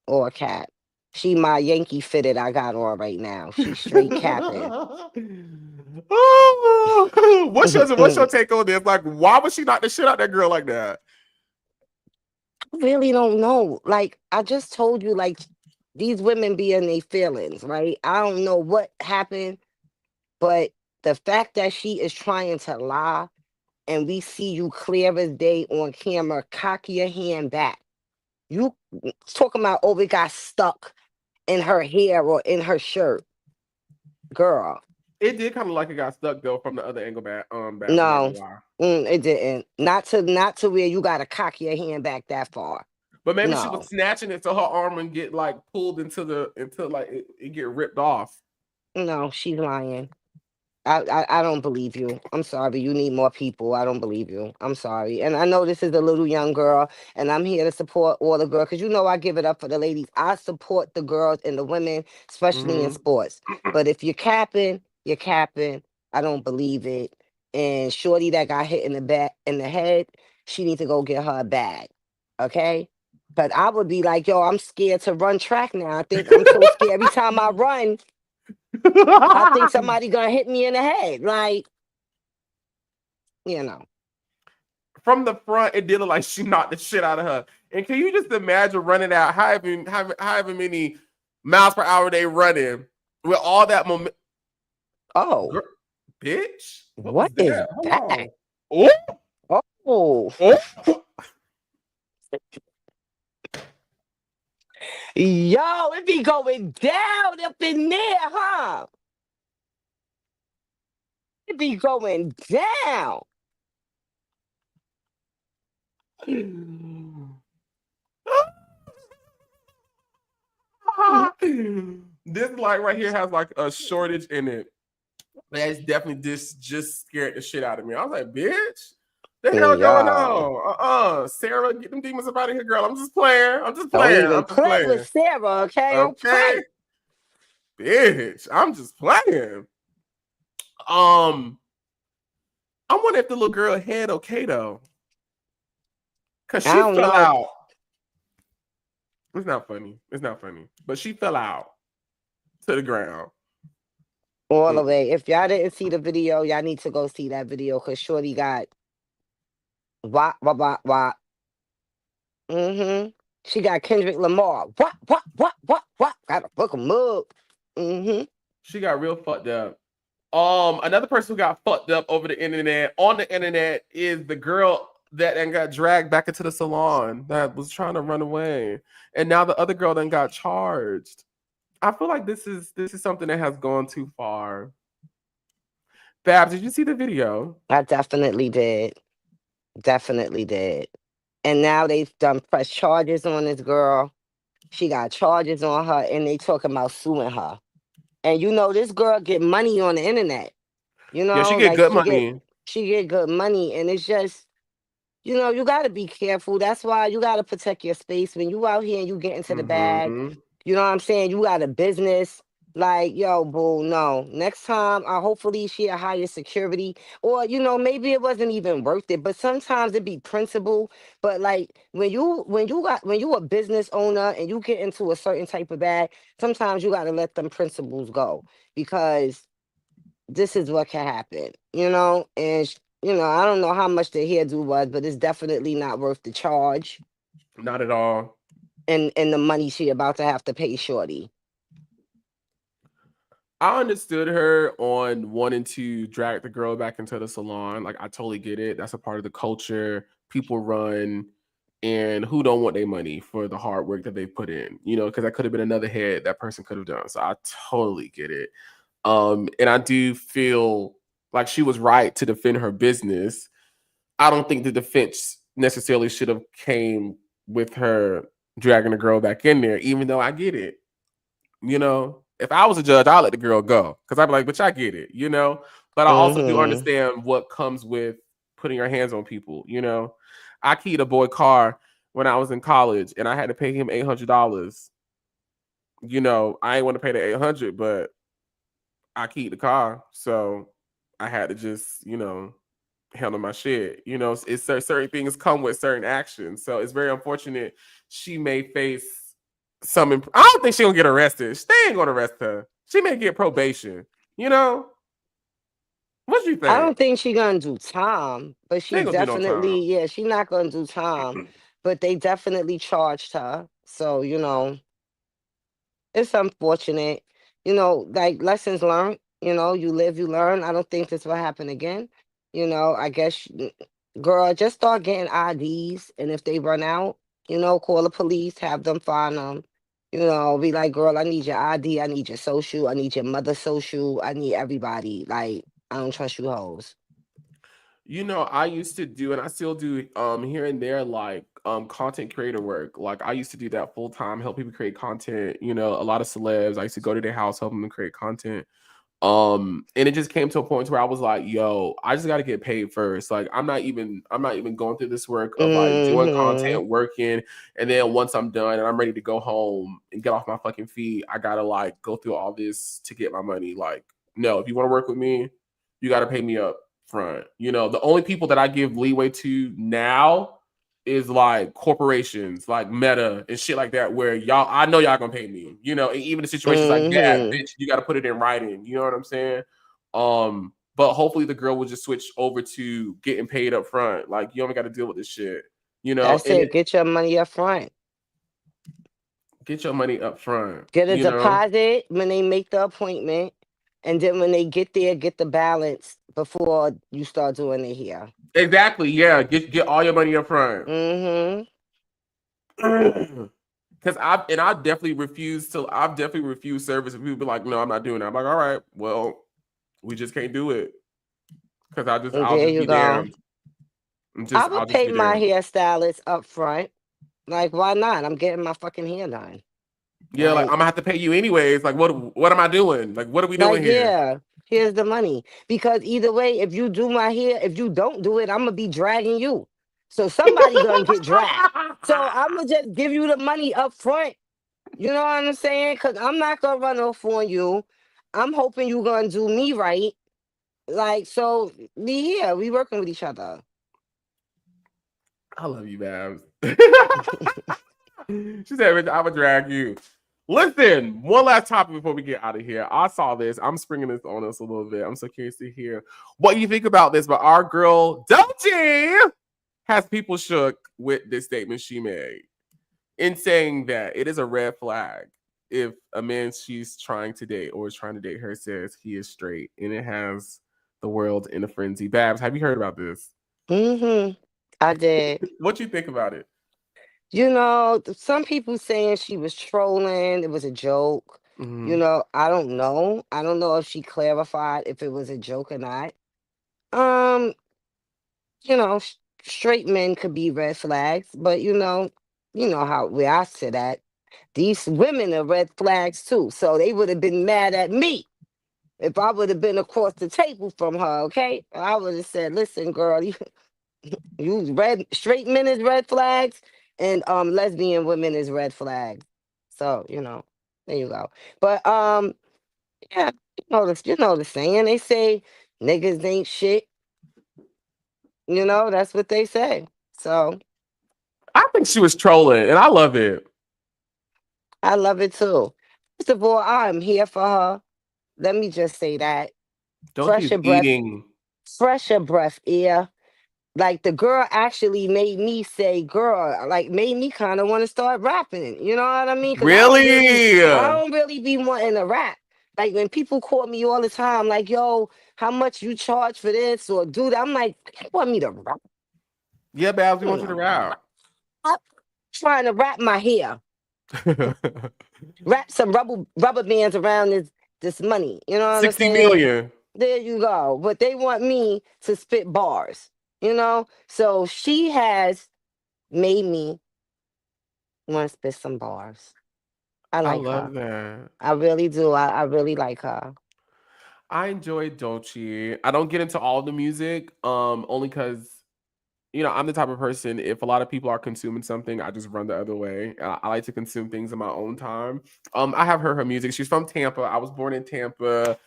Speaker 3: Or cat. She my Yankee fitted I got on right now. She straight capping.
Speaker 7: Oh, what's your take on this? Like, why would she knock the shit out that girl like that?
Speaker 3: I really don't know. Like, I just told you, like, these women be in their feelings, right? I don't know what happened, but the fact that she is trying to lie and we see you clear as day on camera, cock your hand back. You talking about, oh, it got stuck in her hair or in her shirt. Girl.
Speaker 7: It did kind of like it got stuck though from the other angle back.
Speaker 3: No, it didn't. Not to where you gotta cock your hand back that far.
Speaker 7: But maybe she
Speaker 3: No.
Speaker 7: was snatching it to her arm and get like pulled until like it get ripped off.
Speaker 3: No, she's lying. I don't believe you. I'm sorry. You need more people. I don't believe you. I'm sorry. And I know this is a little young girl, and I'm here to support all the girls because I give it up for the ladies. I support the girls and the women, especially in sports. But if you're capping, you're capping. I don't believe it. And Shorty that got hit in the head, she needs to go get her a bag. Okay? But I would be like, yo, I'm scared to run track now. I think I'm so scared every time I run. I think somebody gonna hit me in the head. Like,
Speaker 7: From the front, it did look like she knocked the shit out of her. And can you just imagine running out however many miles per hour they running with all that momentum?
Speaker 3: Oh,
Speaker 7: girl, bitch!
Speaker 3: What is that?
Speaker 7: Oh.
Speaker 3: Yo, it be going down up in there, huh? It be going down.
Speaker 7: This light right here has like a shortage in it. That's definitely just scared the shit out of me. I was like, bitch, the hell going on? Sara, get them demons up out of here, girl. I'm just playing.
Speaker 3: Don't even play with Sara, okay? Don't play.
Speaker 7: Bitch, I'm just playing. I wonder if the little girl head okay though. Cause she fell out. It's not funny. It's not funny. But she fell out to the ground.
Speaker 3: All the way. If y'all didn't see the video, y'all need to go see that video because Shorty got wop, wop, wop, wop. Mm-hmm. She got Kendrick Lamar. Wop, wop, wop, wop, wop. Got a fucking mug. Mm-hmm.
Speaker 7: She got real fucked up. Another person who got fucked up on the internet is the girl that then got dragged back into the salon that was trying to run away. And now the other girl then got charged. I feel like this is something that has gone too far. Babs, did you see the video?
Speaker 3: I definitely did. Definitely did. And now they've done press charges on this girl. She got charges on her and they talking about suing her. And you know, this girl get money on the internet. You know,
Speaker 7: Yeah, she get good money.
Speaker 3: She get good money. And it's just, you know, you got to be careful. That's why you got to protect your space. When you out here and you get into the bag, you know what I'm saying? You got a business. Like, yo, boo, no. Next time, hopefully she a higher security. Or, you know, maybe it wasn't even worth it. But sometimes it be principle. But like when you a business owner and you get into a certain type of bag, sometimes you gotta let them principles go. Because this is what can happen, you know? And you know, I don't know how much the hairdo was, but it's definitely not worth the charge.
Speaker 7: Not at all.
Speaker 3: And the money she about to have to pay Shorty.
Speaker 7: I understood her on wanting to drag the girl back into the salon. Like, I totally get it. That's a part of the culture. People run, and who don't want their money for the hard work that they put in? You know, because that could have been another head that person could have done. So I totally get it. And I do feel like she was right to defend her business. I don't think the defense necessarily should have came with her dragging the girl back in there, even though I get it. You know, if I was a judge, I'd let the girl go because I'd be like, "Bitch, I get it," you know. But I also do understand what comes with putting your hands on people. You know, I keyed a boy car when I was in college, and I had to pay him $800. You know, I ain't want to pay the $800, but I keyed the car, so I had to just, you know, handle my shit. You know, it's certain things come with certain actions, so it's very unfortunate. She may face some. I don't think she gonna get arrested. They ain't gonna arrest her. She may get probation. You know, what do you think?
Speaker 3: I don't think she gonna do time, but she definitely, yeah, she not gonna do time. But they definitely charged her, so you know, it's unfortunate. You know, like lessons learned. You know, you live, you learn. I don't think this will happen again. You know, I guess, girl, just start getting IDs, and if they run out, you know, call the police, have them find them. You know, be like, girl, I need your ID, I need your social, I need your mother's social, I need everybody. Like, I don't trust you hoes.
Speaker 7: You know, I used to do, and I still do, here and there, like content creator work. Like, I used to do that full time, help people create content. You know, a lot of celebs. I used to go to their house, help them create content. And it just came to a point where I was like, yo, I just got to get paid first. Like, I'm not even going through this work of like doing content, working, and then once I'm done and I'm ready to go home and get off my fucking feet, I gotta like go through all this to get my money. Like, no, if you want to work with me, you got to pay me up front. You know, the only people that I give leeway to now is like corporations like Meta and shit like that, where I know y'all gonna pay me, you know, and even the situations like that, bitch, you got to put it in writing, you know what I'm saying? But hopefully the girl will just switch over to getting paid up front. Like, you only got to deal with this shit, you know.
Speaker 3: That's it. Get your money up front.
Speaker 7: Get your money up front.
Speaker 3: Get a deposit when they make the appointment, and then when they get there, get the balance before you start doing it here.
Speaker 7: Exactly. Yeah. Get all your money up front. Because I've definitely refused service, and people be like, no, I'm not doing that. I'm like, all right, well, we just can't do it. Because I'll just be damned.
Speaker 3: I would pay my hairstylist up front. Like, why not? I'm getting my fucking hair done.
Speaker 7: Yeah, like I'm gonna have to pay you anyways. Like, what am I doing? Like, what are we doing here?
Speaker 3: Yeah. Here's the money. Because either way, if you do my hair, if you don't do it, I'm going to be dragging you. So somebody going to get dragged. So I'm going to just give you the money up front. You know what I'm saying? Because I'm not going to run off on you. I'm hoping you're going to do me right. Like, so we here. We working with each other.
Speaker 7: I love you, Babs. She said, I would drag you. Listen, one last topic before we get out of here. I saw this. I'm springing this on us a little bit. I'm so curious to hear what you think about this. But our girl, Doechii, has people shook with this statement she made in saying that it is a red flag if a man she's trying to date or is trying to date her says he is straight, and it has the world in a frenzy. Babs, have you heard about this?
Speaker 3: I did.
Speaker 7: What you think about it?
Speaker 3: You know, some people saying she was trolling, it was a joke. You know, I don't know. I don't know if she clarified if it was a joke or not. Um, you know, straight men could be red flags, but you know how we I said that. These women are red flags too. So they would have been mad at me if I would have been across the table from her, okay? I would have said, listen, girl, you straight men is red flags and lesbian women is red flags. So, there you go. But yeah, you know the saying. They say niggas ain't shit. That's what they say. So
Speaker 7: I think she was trolling, and I love it.
Speaker 3: I love it too. First of all, I'm here for her. Let me just say that.
Speaker 7: Doechii's eating.
Speaker 3: Fresher breath, air. Like the girl actually made me say, girl, like made me kind of want to start rapping. You know what I mean? 'Cause
Speaker 7: Really?
Speaker 3: I don't really be wanting to rap. Like when people call me all the time, like, yo, how much you charge for this or do that? I'm like, you want me to rap?
Speaker 7: Yeah, Babs, we want you to rap.
Speaker 3: I'm trying to wrap my hair. Wrap some rubber bands around this money. You know what I'm
Speaker 7: 60
Speaker 3: saying?
Speaker 7: million.
Speaker 3: There you go. But they want me to spit bars. So she has made me want to spit some bars. I like her.
Speaker 7: Love that.
Speaker 3: I really do. I really like her.
Speaker 7: I enjoy Doechii. I don't get into all the music, only because I'm the type of person, if a lot of people are consuming something, I just run the other way. I like to consume things in my own time. I have heard her music. She's from Tampa. I was born in Tampa.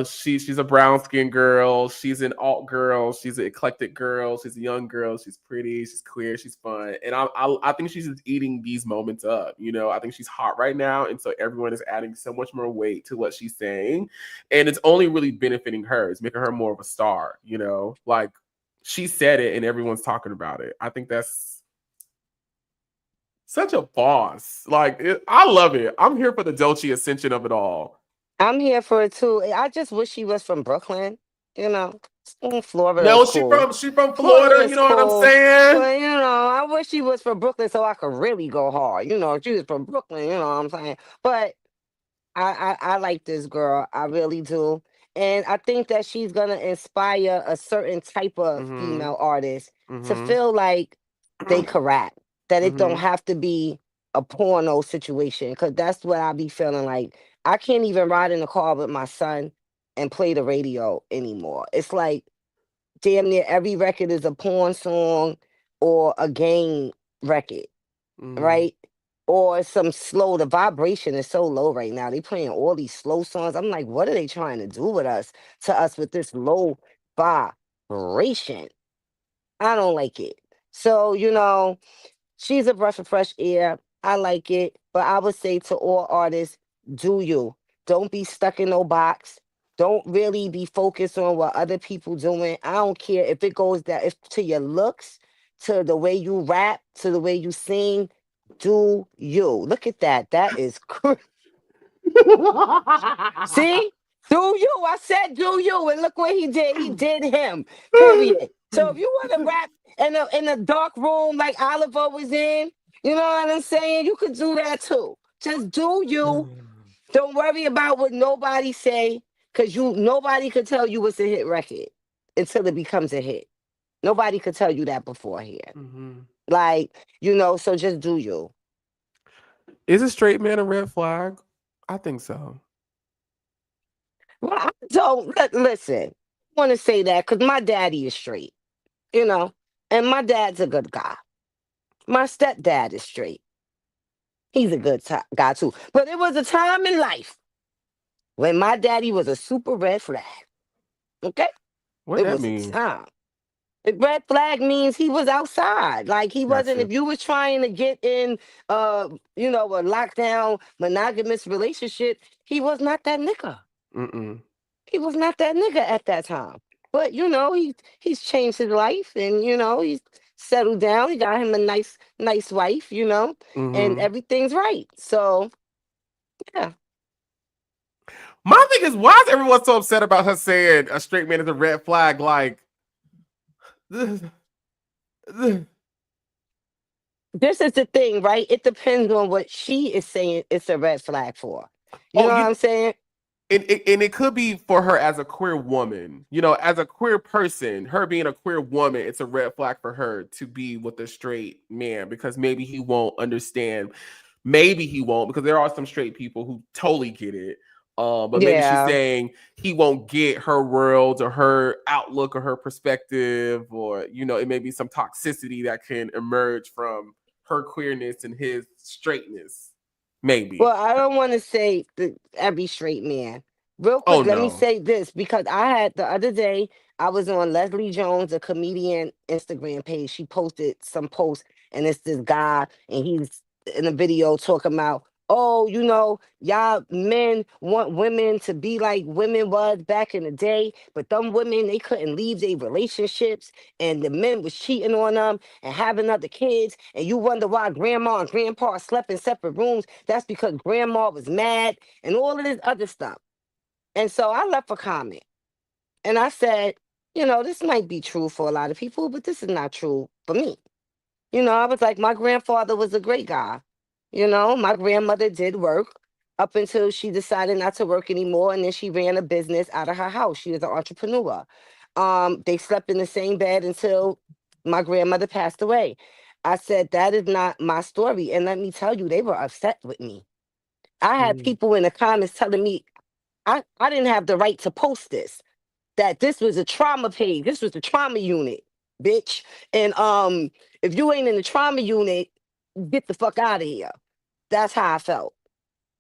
Speaker 7: She's a brown skinned girl. She's an alt girl. She's an eclectic girl. She's a young girl. She's pretty. She's queer. She's fun. And I think she's just eating these moments up. I think she's hot right now, and so everyone is adding so much more weight to what she's saying, and it's only really benefiting her. It's making her more of a star. Like she said it, and everyone's talking about it. I think that's such a boss. Like I love it. I'm here for the Doechii ascension of it all.
Speaker 3: I'm here for it too. I just wish she was from Brooklyn. Florida.
Speaker 7: No,
Speaker 3: is cool.
Speaker 7: she from Florida. You know what I'm saying?
Speaker 3: But I wish she was from Brooklyn so I could really go hard. If she was from Brooklyn. You know what I'm saying? But I like this girl. I really do. And I think that she's gonna inspire a certain type of female artist to feel like they could rap. That it don't have to be a porno situation. Because that's what I be feeling like. I can't even ride in the car with my son and play the radio anymore. It's like damn near every record is a porn song or a gang record, right? Or some slow. The vibration is so low right now. They playing all these slow songs. I'm like, what are they trying to do with us with this low vibration? I don't like it. So, she's a breath of fresh air. I like it. But I would say to all artists, do you. Don't be stuck in no box. Don't really be focused on what other people doing. I don't care if it goes if to your looks, to the way you rap, to the way you sing. Do you. Look at that. That is See? Do you. I said do you. And look what he did. He did him. Period. So if you want to rap in a dark room like Oliver was in, you know what I'm saying? You could do that too. Just do you. Don't worry about what nobody say, because nobody could tell you what's a hit record until it becomes a hit. Nobody could tell you that beforehand. Like, so just do you.
Speaker 7: Is a straight man a red flag? I think so.
Speaker 3: Well, I don't listen. I want to say that because my daddy is straight, and my dad's a good guy. My stepdad is straight. He's a good guy too. But it was a time in life when my daddy was a super red flag. Okay?
Speaker 7: What
Speaker 3: it
Speaker 7: that
Speaker 3: was
Speaker 7: mean?
Speaker 3: a time. Red flag means he was outside. Like he wasn't,
Speaker 7: Gotcha.
Speaker 3: if you was trying to get in a lockdown monogamous relationship, he was not that nigga.
Speaker 7: Mm-mm.
Speaker 3: He was not that nigga at that time. But he's changed his life, and he's settled down. He got him a nice wife, and
Speaker 7: Mm-hmm.
Speaker 3: everything's right. So yeah.
Speaker 7: My thing is, why is everyone so upset about her saying a straight man is a red flag? Like,
Speaker 3: This is the thing, right? It depends on what she is saying it's a red flag for. You
Speaker 7: oh,
Speaker 3: know what I'm saying?
Speaker 7: and it could be for her as a queer woman, as a queer person, her being a queer woman, it's a red flag for her to be with a straight man because maybe he won't understand. Maybe he won't, because there are some straight people who totally get it. But maybe she's
Speaker 3: Yeah.
Speaker 7: saying he won't get her world or her outlook or her perspective, or it may be some toxicity that can emerge from her queerness and his straightness. Maybe.
Speaker 3: Well, I don't want to say every straight man. Real
Speaker 7: Oh
Speaker 3: quick, let me
Speaker 7: no.
Speaker 3: say this because I had the other day, I was on Leslie Jones, a comedian Instagram page. She posted some posts, and it's this guy, and he's in a video talking about, oh, y'all men want women to be like women was back in the day, but them women, they couldn't leave their relationships, and the men was cheating on them and having other kids, and you wonder why grandma and grandpa slept in separate rooms. That's because grandma was mad and all of this other stuff. And so I left a comment, and I said, this might be true for a lot of people, but this is not true for me. I was like, my grandfather was a great guy. My grandmother did work up until she decided not to work anymore, and then she ran a business out of her house. She was an entrepreneur. They slept in the same bed until my grandmother passed away. I said, that is not my story. And let me tell you, they were upset with me. I had people in the comments telling me I didn't have the right to post this, that this was a trauma page. This was the trauma unit, bitch. And if you ain't in the trauma unit, get the fuck out of here. That's how I felt.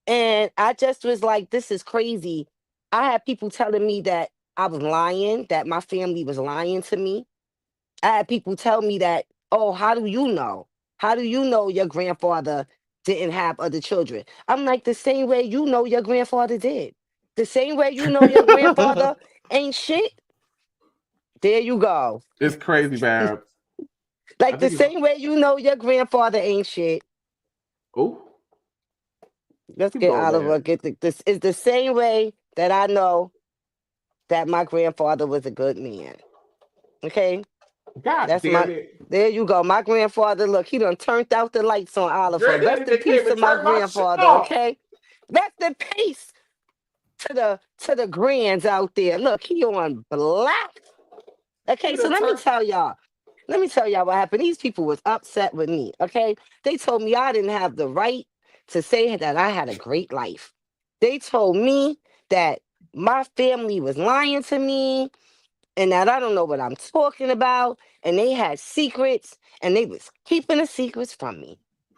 Speaker 3: And I just was like, this is crazy. I had people telling me that I was lying, that my family was lying to me. I had people tell me that, oh, how do you know? How do you know your grandfather didn't have other children? I'm like, the same way you know your grandfather did. The same way you know your grandfather ain't shit. There you go.
Speaker 7: It's crazy, man.
Speaker 3: Like the same way you know your grandfather ain't shit.
Speaker 7: Oh,
Speaker 3: Let's
Speaker 7: keep
Speaker 3: get
Speaker 7: going,
Speaker 3: Oliver.
Speaker 7: man.
Speaker 3: This is the same way that I know that my grandfather was a good man. Okay?
Speaker 7: God
Speaker 3: That's
Speaker 7: damn it.
Speaker 3: there you go. My grandfather, look, he done turned out the lights on Oliver.
Speaker 7: Granddaddy
Speaker 3: Rest in
Speaker 7: that came
Speaker 3: peace to
Speaker 7: and
Speaker 3: my
Speaker 7: turned my shit
Speaker 3: grandfather,
Speaker 7: off.
Speaker 3: okay? Rest in peace to the grands out there. Look, he on black. Okay,
Speaker 7: He
Speaker 3: so
Speaker 7: done turned.
Speaker 3: let me tell y'all what happened. These people was upset with me, okay? They told me I didn't have the right to say that I had a great life. They told me that my family was lying to me and that I don't know what I'm talking about, and they had secrets and they was keeping the secrets from me.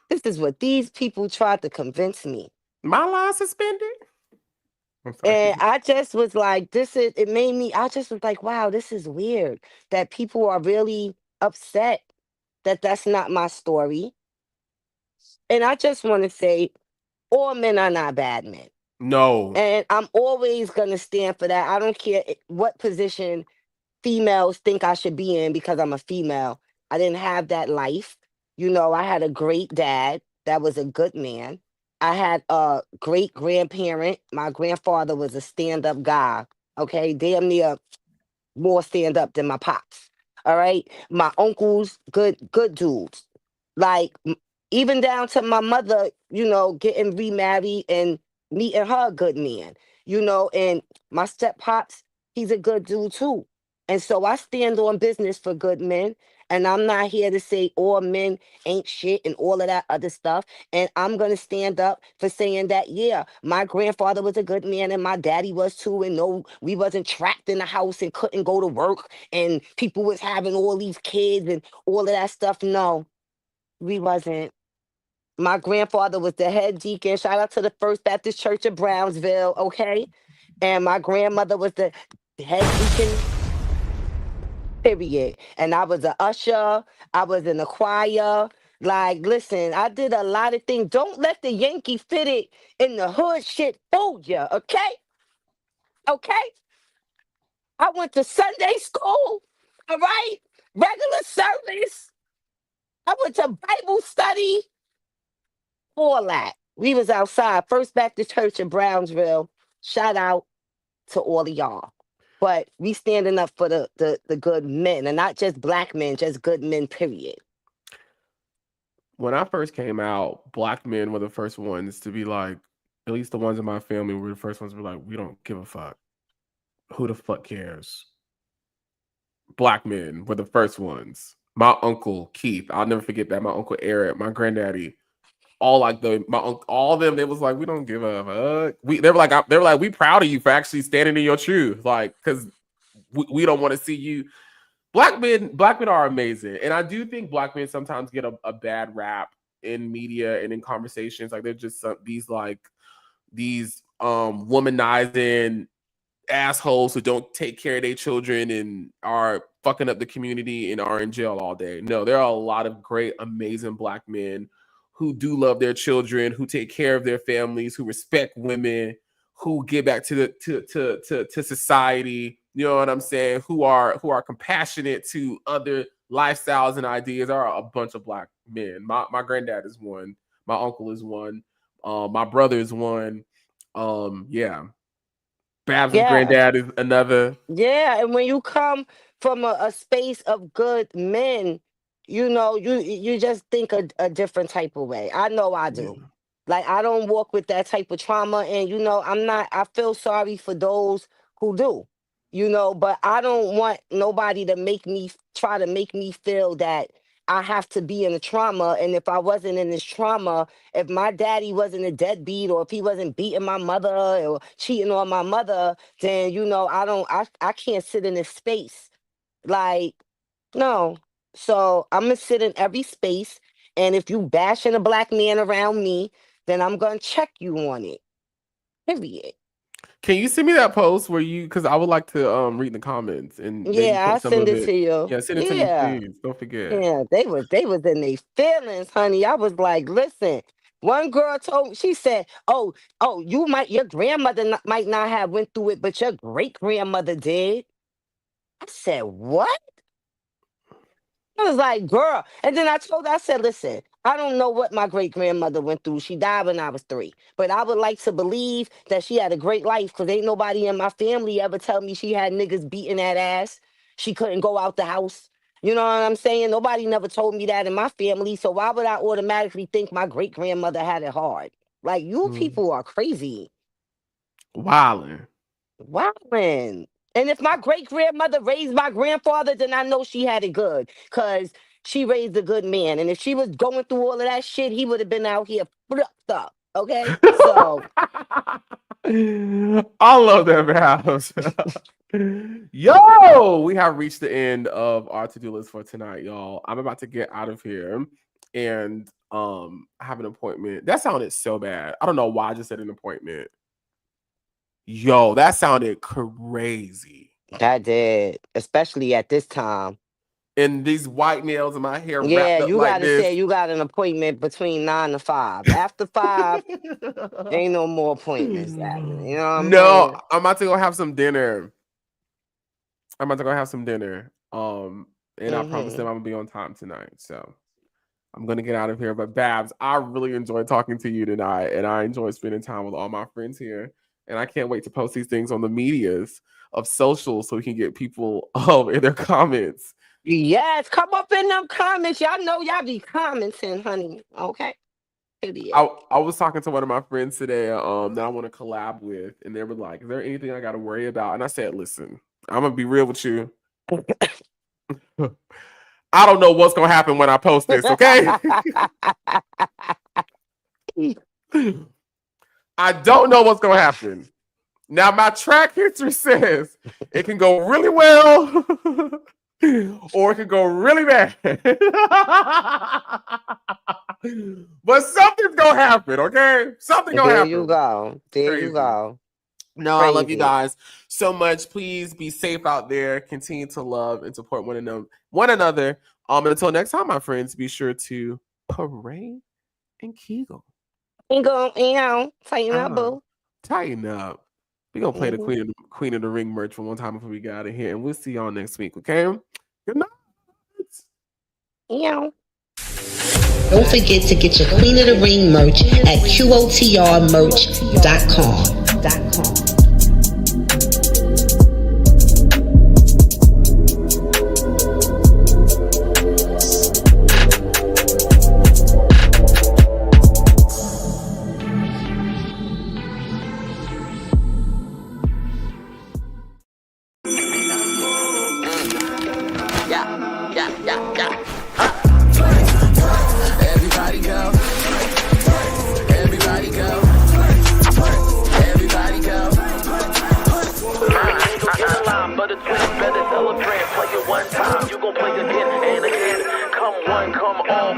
Speaker 3: This is what these people tried to convince me.
Speaker 7: My line suspended. I'm
Speaker 3: And
Speaker 7: sorry.
Speaker 3: I just was like, it made me, I just was like, wow, this is weird that people are really upset that that's not my story. And I just want to say, all men are not bad men.
Speaker 7: No.
Speaker 3: And I'm always going to stand for that. I don't care what position females think I should be in because I'm a female. I didn't have that life. I had a great dad that was a good man. I had a great grandparent. My grandfather was a stand-up guy. Okay, damn near more stand-up than my pops. All right. My uncles, good dudes. Like even down to my mother, getting remarried and meeting her a good man, and my step pops, he's a good dude too. And so I stand on business for good men. And I'm not here to say all men ain't shit and all of that other stuff. And I'm going to stand up for saying that, yeah, my grandfather was a good man and my daddy was too. And no, we wasn't trapped in the house and couldn't go to work. And people was having all these kids and all of that stuff. No, we wasn't. My grandfather was the head deacon. Shout out to the First Baptist Church of Brownsville, okay? And my grandmother was the head deacon Period. And I was a usher. I was in the choir. Like, listen, I did a lot of things. Don't let the Yankee fitted in the hood shit fool you, okay? Okay? I went to Sunday school, all right? Regular service. I went to Bible study, all that. We was outside, First Baptist Church in Brownsville. Shout out to all of y'all. But we standing up for the good men, and not just black men, just good men, period.
Speaker 7: When I first came out, black men were the first ones to be like, at least the ones in my family were the first ones to be like, we don't give a fuck. Who the fuck cares? Black men were the first ones. My uncle Keith, I'll never forget that. My uncle Eric, my granddaddy, all like all of them. They was like, we don't give a fuck. They were like, we proud of you for actually standing in your truth, like, because we don't want to see you. Black men are amazing, and I do think black men sometimes get a bad rap in media and in conversations. Like they're just these womanizing assholes who don't take care of their children and are fucking up the community and are in jail all day. No, there are a lot of great, amazing black men who do love their children, who take care of their families, who respect women, who give back to society. You know what I'm saying? Who are compassionate to other lifestyles and ideas. There are a bunch of black men. My granddad is one. My uncle is one. My brother is one. Yeah. Babs' granddad is another.
Speaker 3: Yeah, and when you come from a space of good men, you know, you just think a different type of way. I know I do.
Speaker 7: Yeah.
Speaker 3: Like, I don't walk with that type of trauma, and you know, I feel sorry for those who do, you know, but I don't want nobody to try to make me feel that I have to be in a trauma. And if I wasn't in this trauma, if my daddy wasn't a deadbeat, or if he wasn't beating my mother or cheating on my mother, then, you know, I can't sit in this space. Like, no. So I'm gonna sit in every space, and if you bashing a black man around me, then I'm gonna check you on it. Period.
Speaker 7: Can you send me that post because I would like to read the comments and maybe
Speaker 3: Yeah,
Speaker 7: put
Speaker 3: I'll
Speaker 7: some
Speaker 3: send
Speaker 7: of
Speaker 3: it
Speaker 7: it.
Speaker 3: to you.
Speaker 7: Yeah, send it to me,
Speaker 3: Yeah.
Speaker 7: please. Don't forget.
Speaker 3: Yeah, they was in their feelings, honey. I was like, listen. One girl told me, she said, "Oh, your grandmother might not have went through it, but your great grandmother did." I said, "What?" I was like, "Girl," and then I told her, I said, "Listen, I don't know what my great grandmother went through. She died when I was 3, but I would like to believe that she had a great life, because ain't nobody in my family ever tell me she had niggas beating that ass. She couldn't go out the house. You know what I'm saying? Nobody never told me that in my family. So why would I automatically think my great grandmother had it hard? Like, you people are crazy.
Speaker 7: Wildin'.
Speaker 3: Wildin'. And if my great grandmother raised my grandfather, then I know she had it good, because she raised a good man. And if she was going through all of that shit, he would have been out here flipped up. Okay? So
Speaker 7: I love that, Babs. Yo, we have reached the end of our to-do list for tonight, y'all. I'm about to get out of here, and I have an appointment. That sounded so bad. I don't know why I just said an appointment. Yo, that sounded crazy.
Speaker 3: that did, especially at this time.
Speaker 7: And these white nails and my hair
Speaker 3: Yeah,
Speaker 7: wrapped up
Speaker 3: you
Speaker 7: like
Speaker 3: gotta
Speaker 7: this.
Speaker 3: say you got an appointment between 9 to 5. After 5, ain't no more appointments happening. You know what I'm saying?
Speaker 7: I'm about to go have some dinner. And I promise them I'm gonna be on time tonight. So I'm gonna get out of here. But Babs, I really enjoyed talking to you tonight, and I enjoyed spending time with all my friends here. And I can't wait to post these things on the medias of social so we can get people in their comments.
Speaker 3: Yes, come up in them comments. Y'all know y'all be commenting, honey. Okay.
Speaker 7: I was talking to one of my friends today that I want to collab with, and they were like, "Is there anything I got to worry about?" And I said, "Listen, I'm gonna be real with you. I don't know what's gonna happen when I post this. Okay, I don't know what's gonna happen. Now, my track history says it can go really well." Or it could go really bad. But something's gonna happen, okay? Something gonna happen.
Speaker 3: You go. There
Speaker 7: Crazy.
Speaker 3: you go.
Speaker 7: No, I love you
Speaker 3: Crazy.
Speaker 7: guys so much. Please be safe out there. Continue to love and support one another. Until next time, my friends, be sure to parade and kegel.
Speaker 3: Tighten up, boo.
Speaker 7: Tighten up. We're going to play the Queen of the Ring merch for one time before we get out of here. And we'll see y'all next week, okay? Good night.
Speaker 3: Ew.
Speaker 9: Don't forget to get your Queen of the Ring merch at QOTRmerch.com.
Speaker 2: Everybody go. Everybody go. Everybody go.
Speaker 4: I ain't gon' get a line, but it's better celebrate. Play it one time, you gon' play again and again. Come one, come all,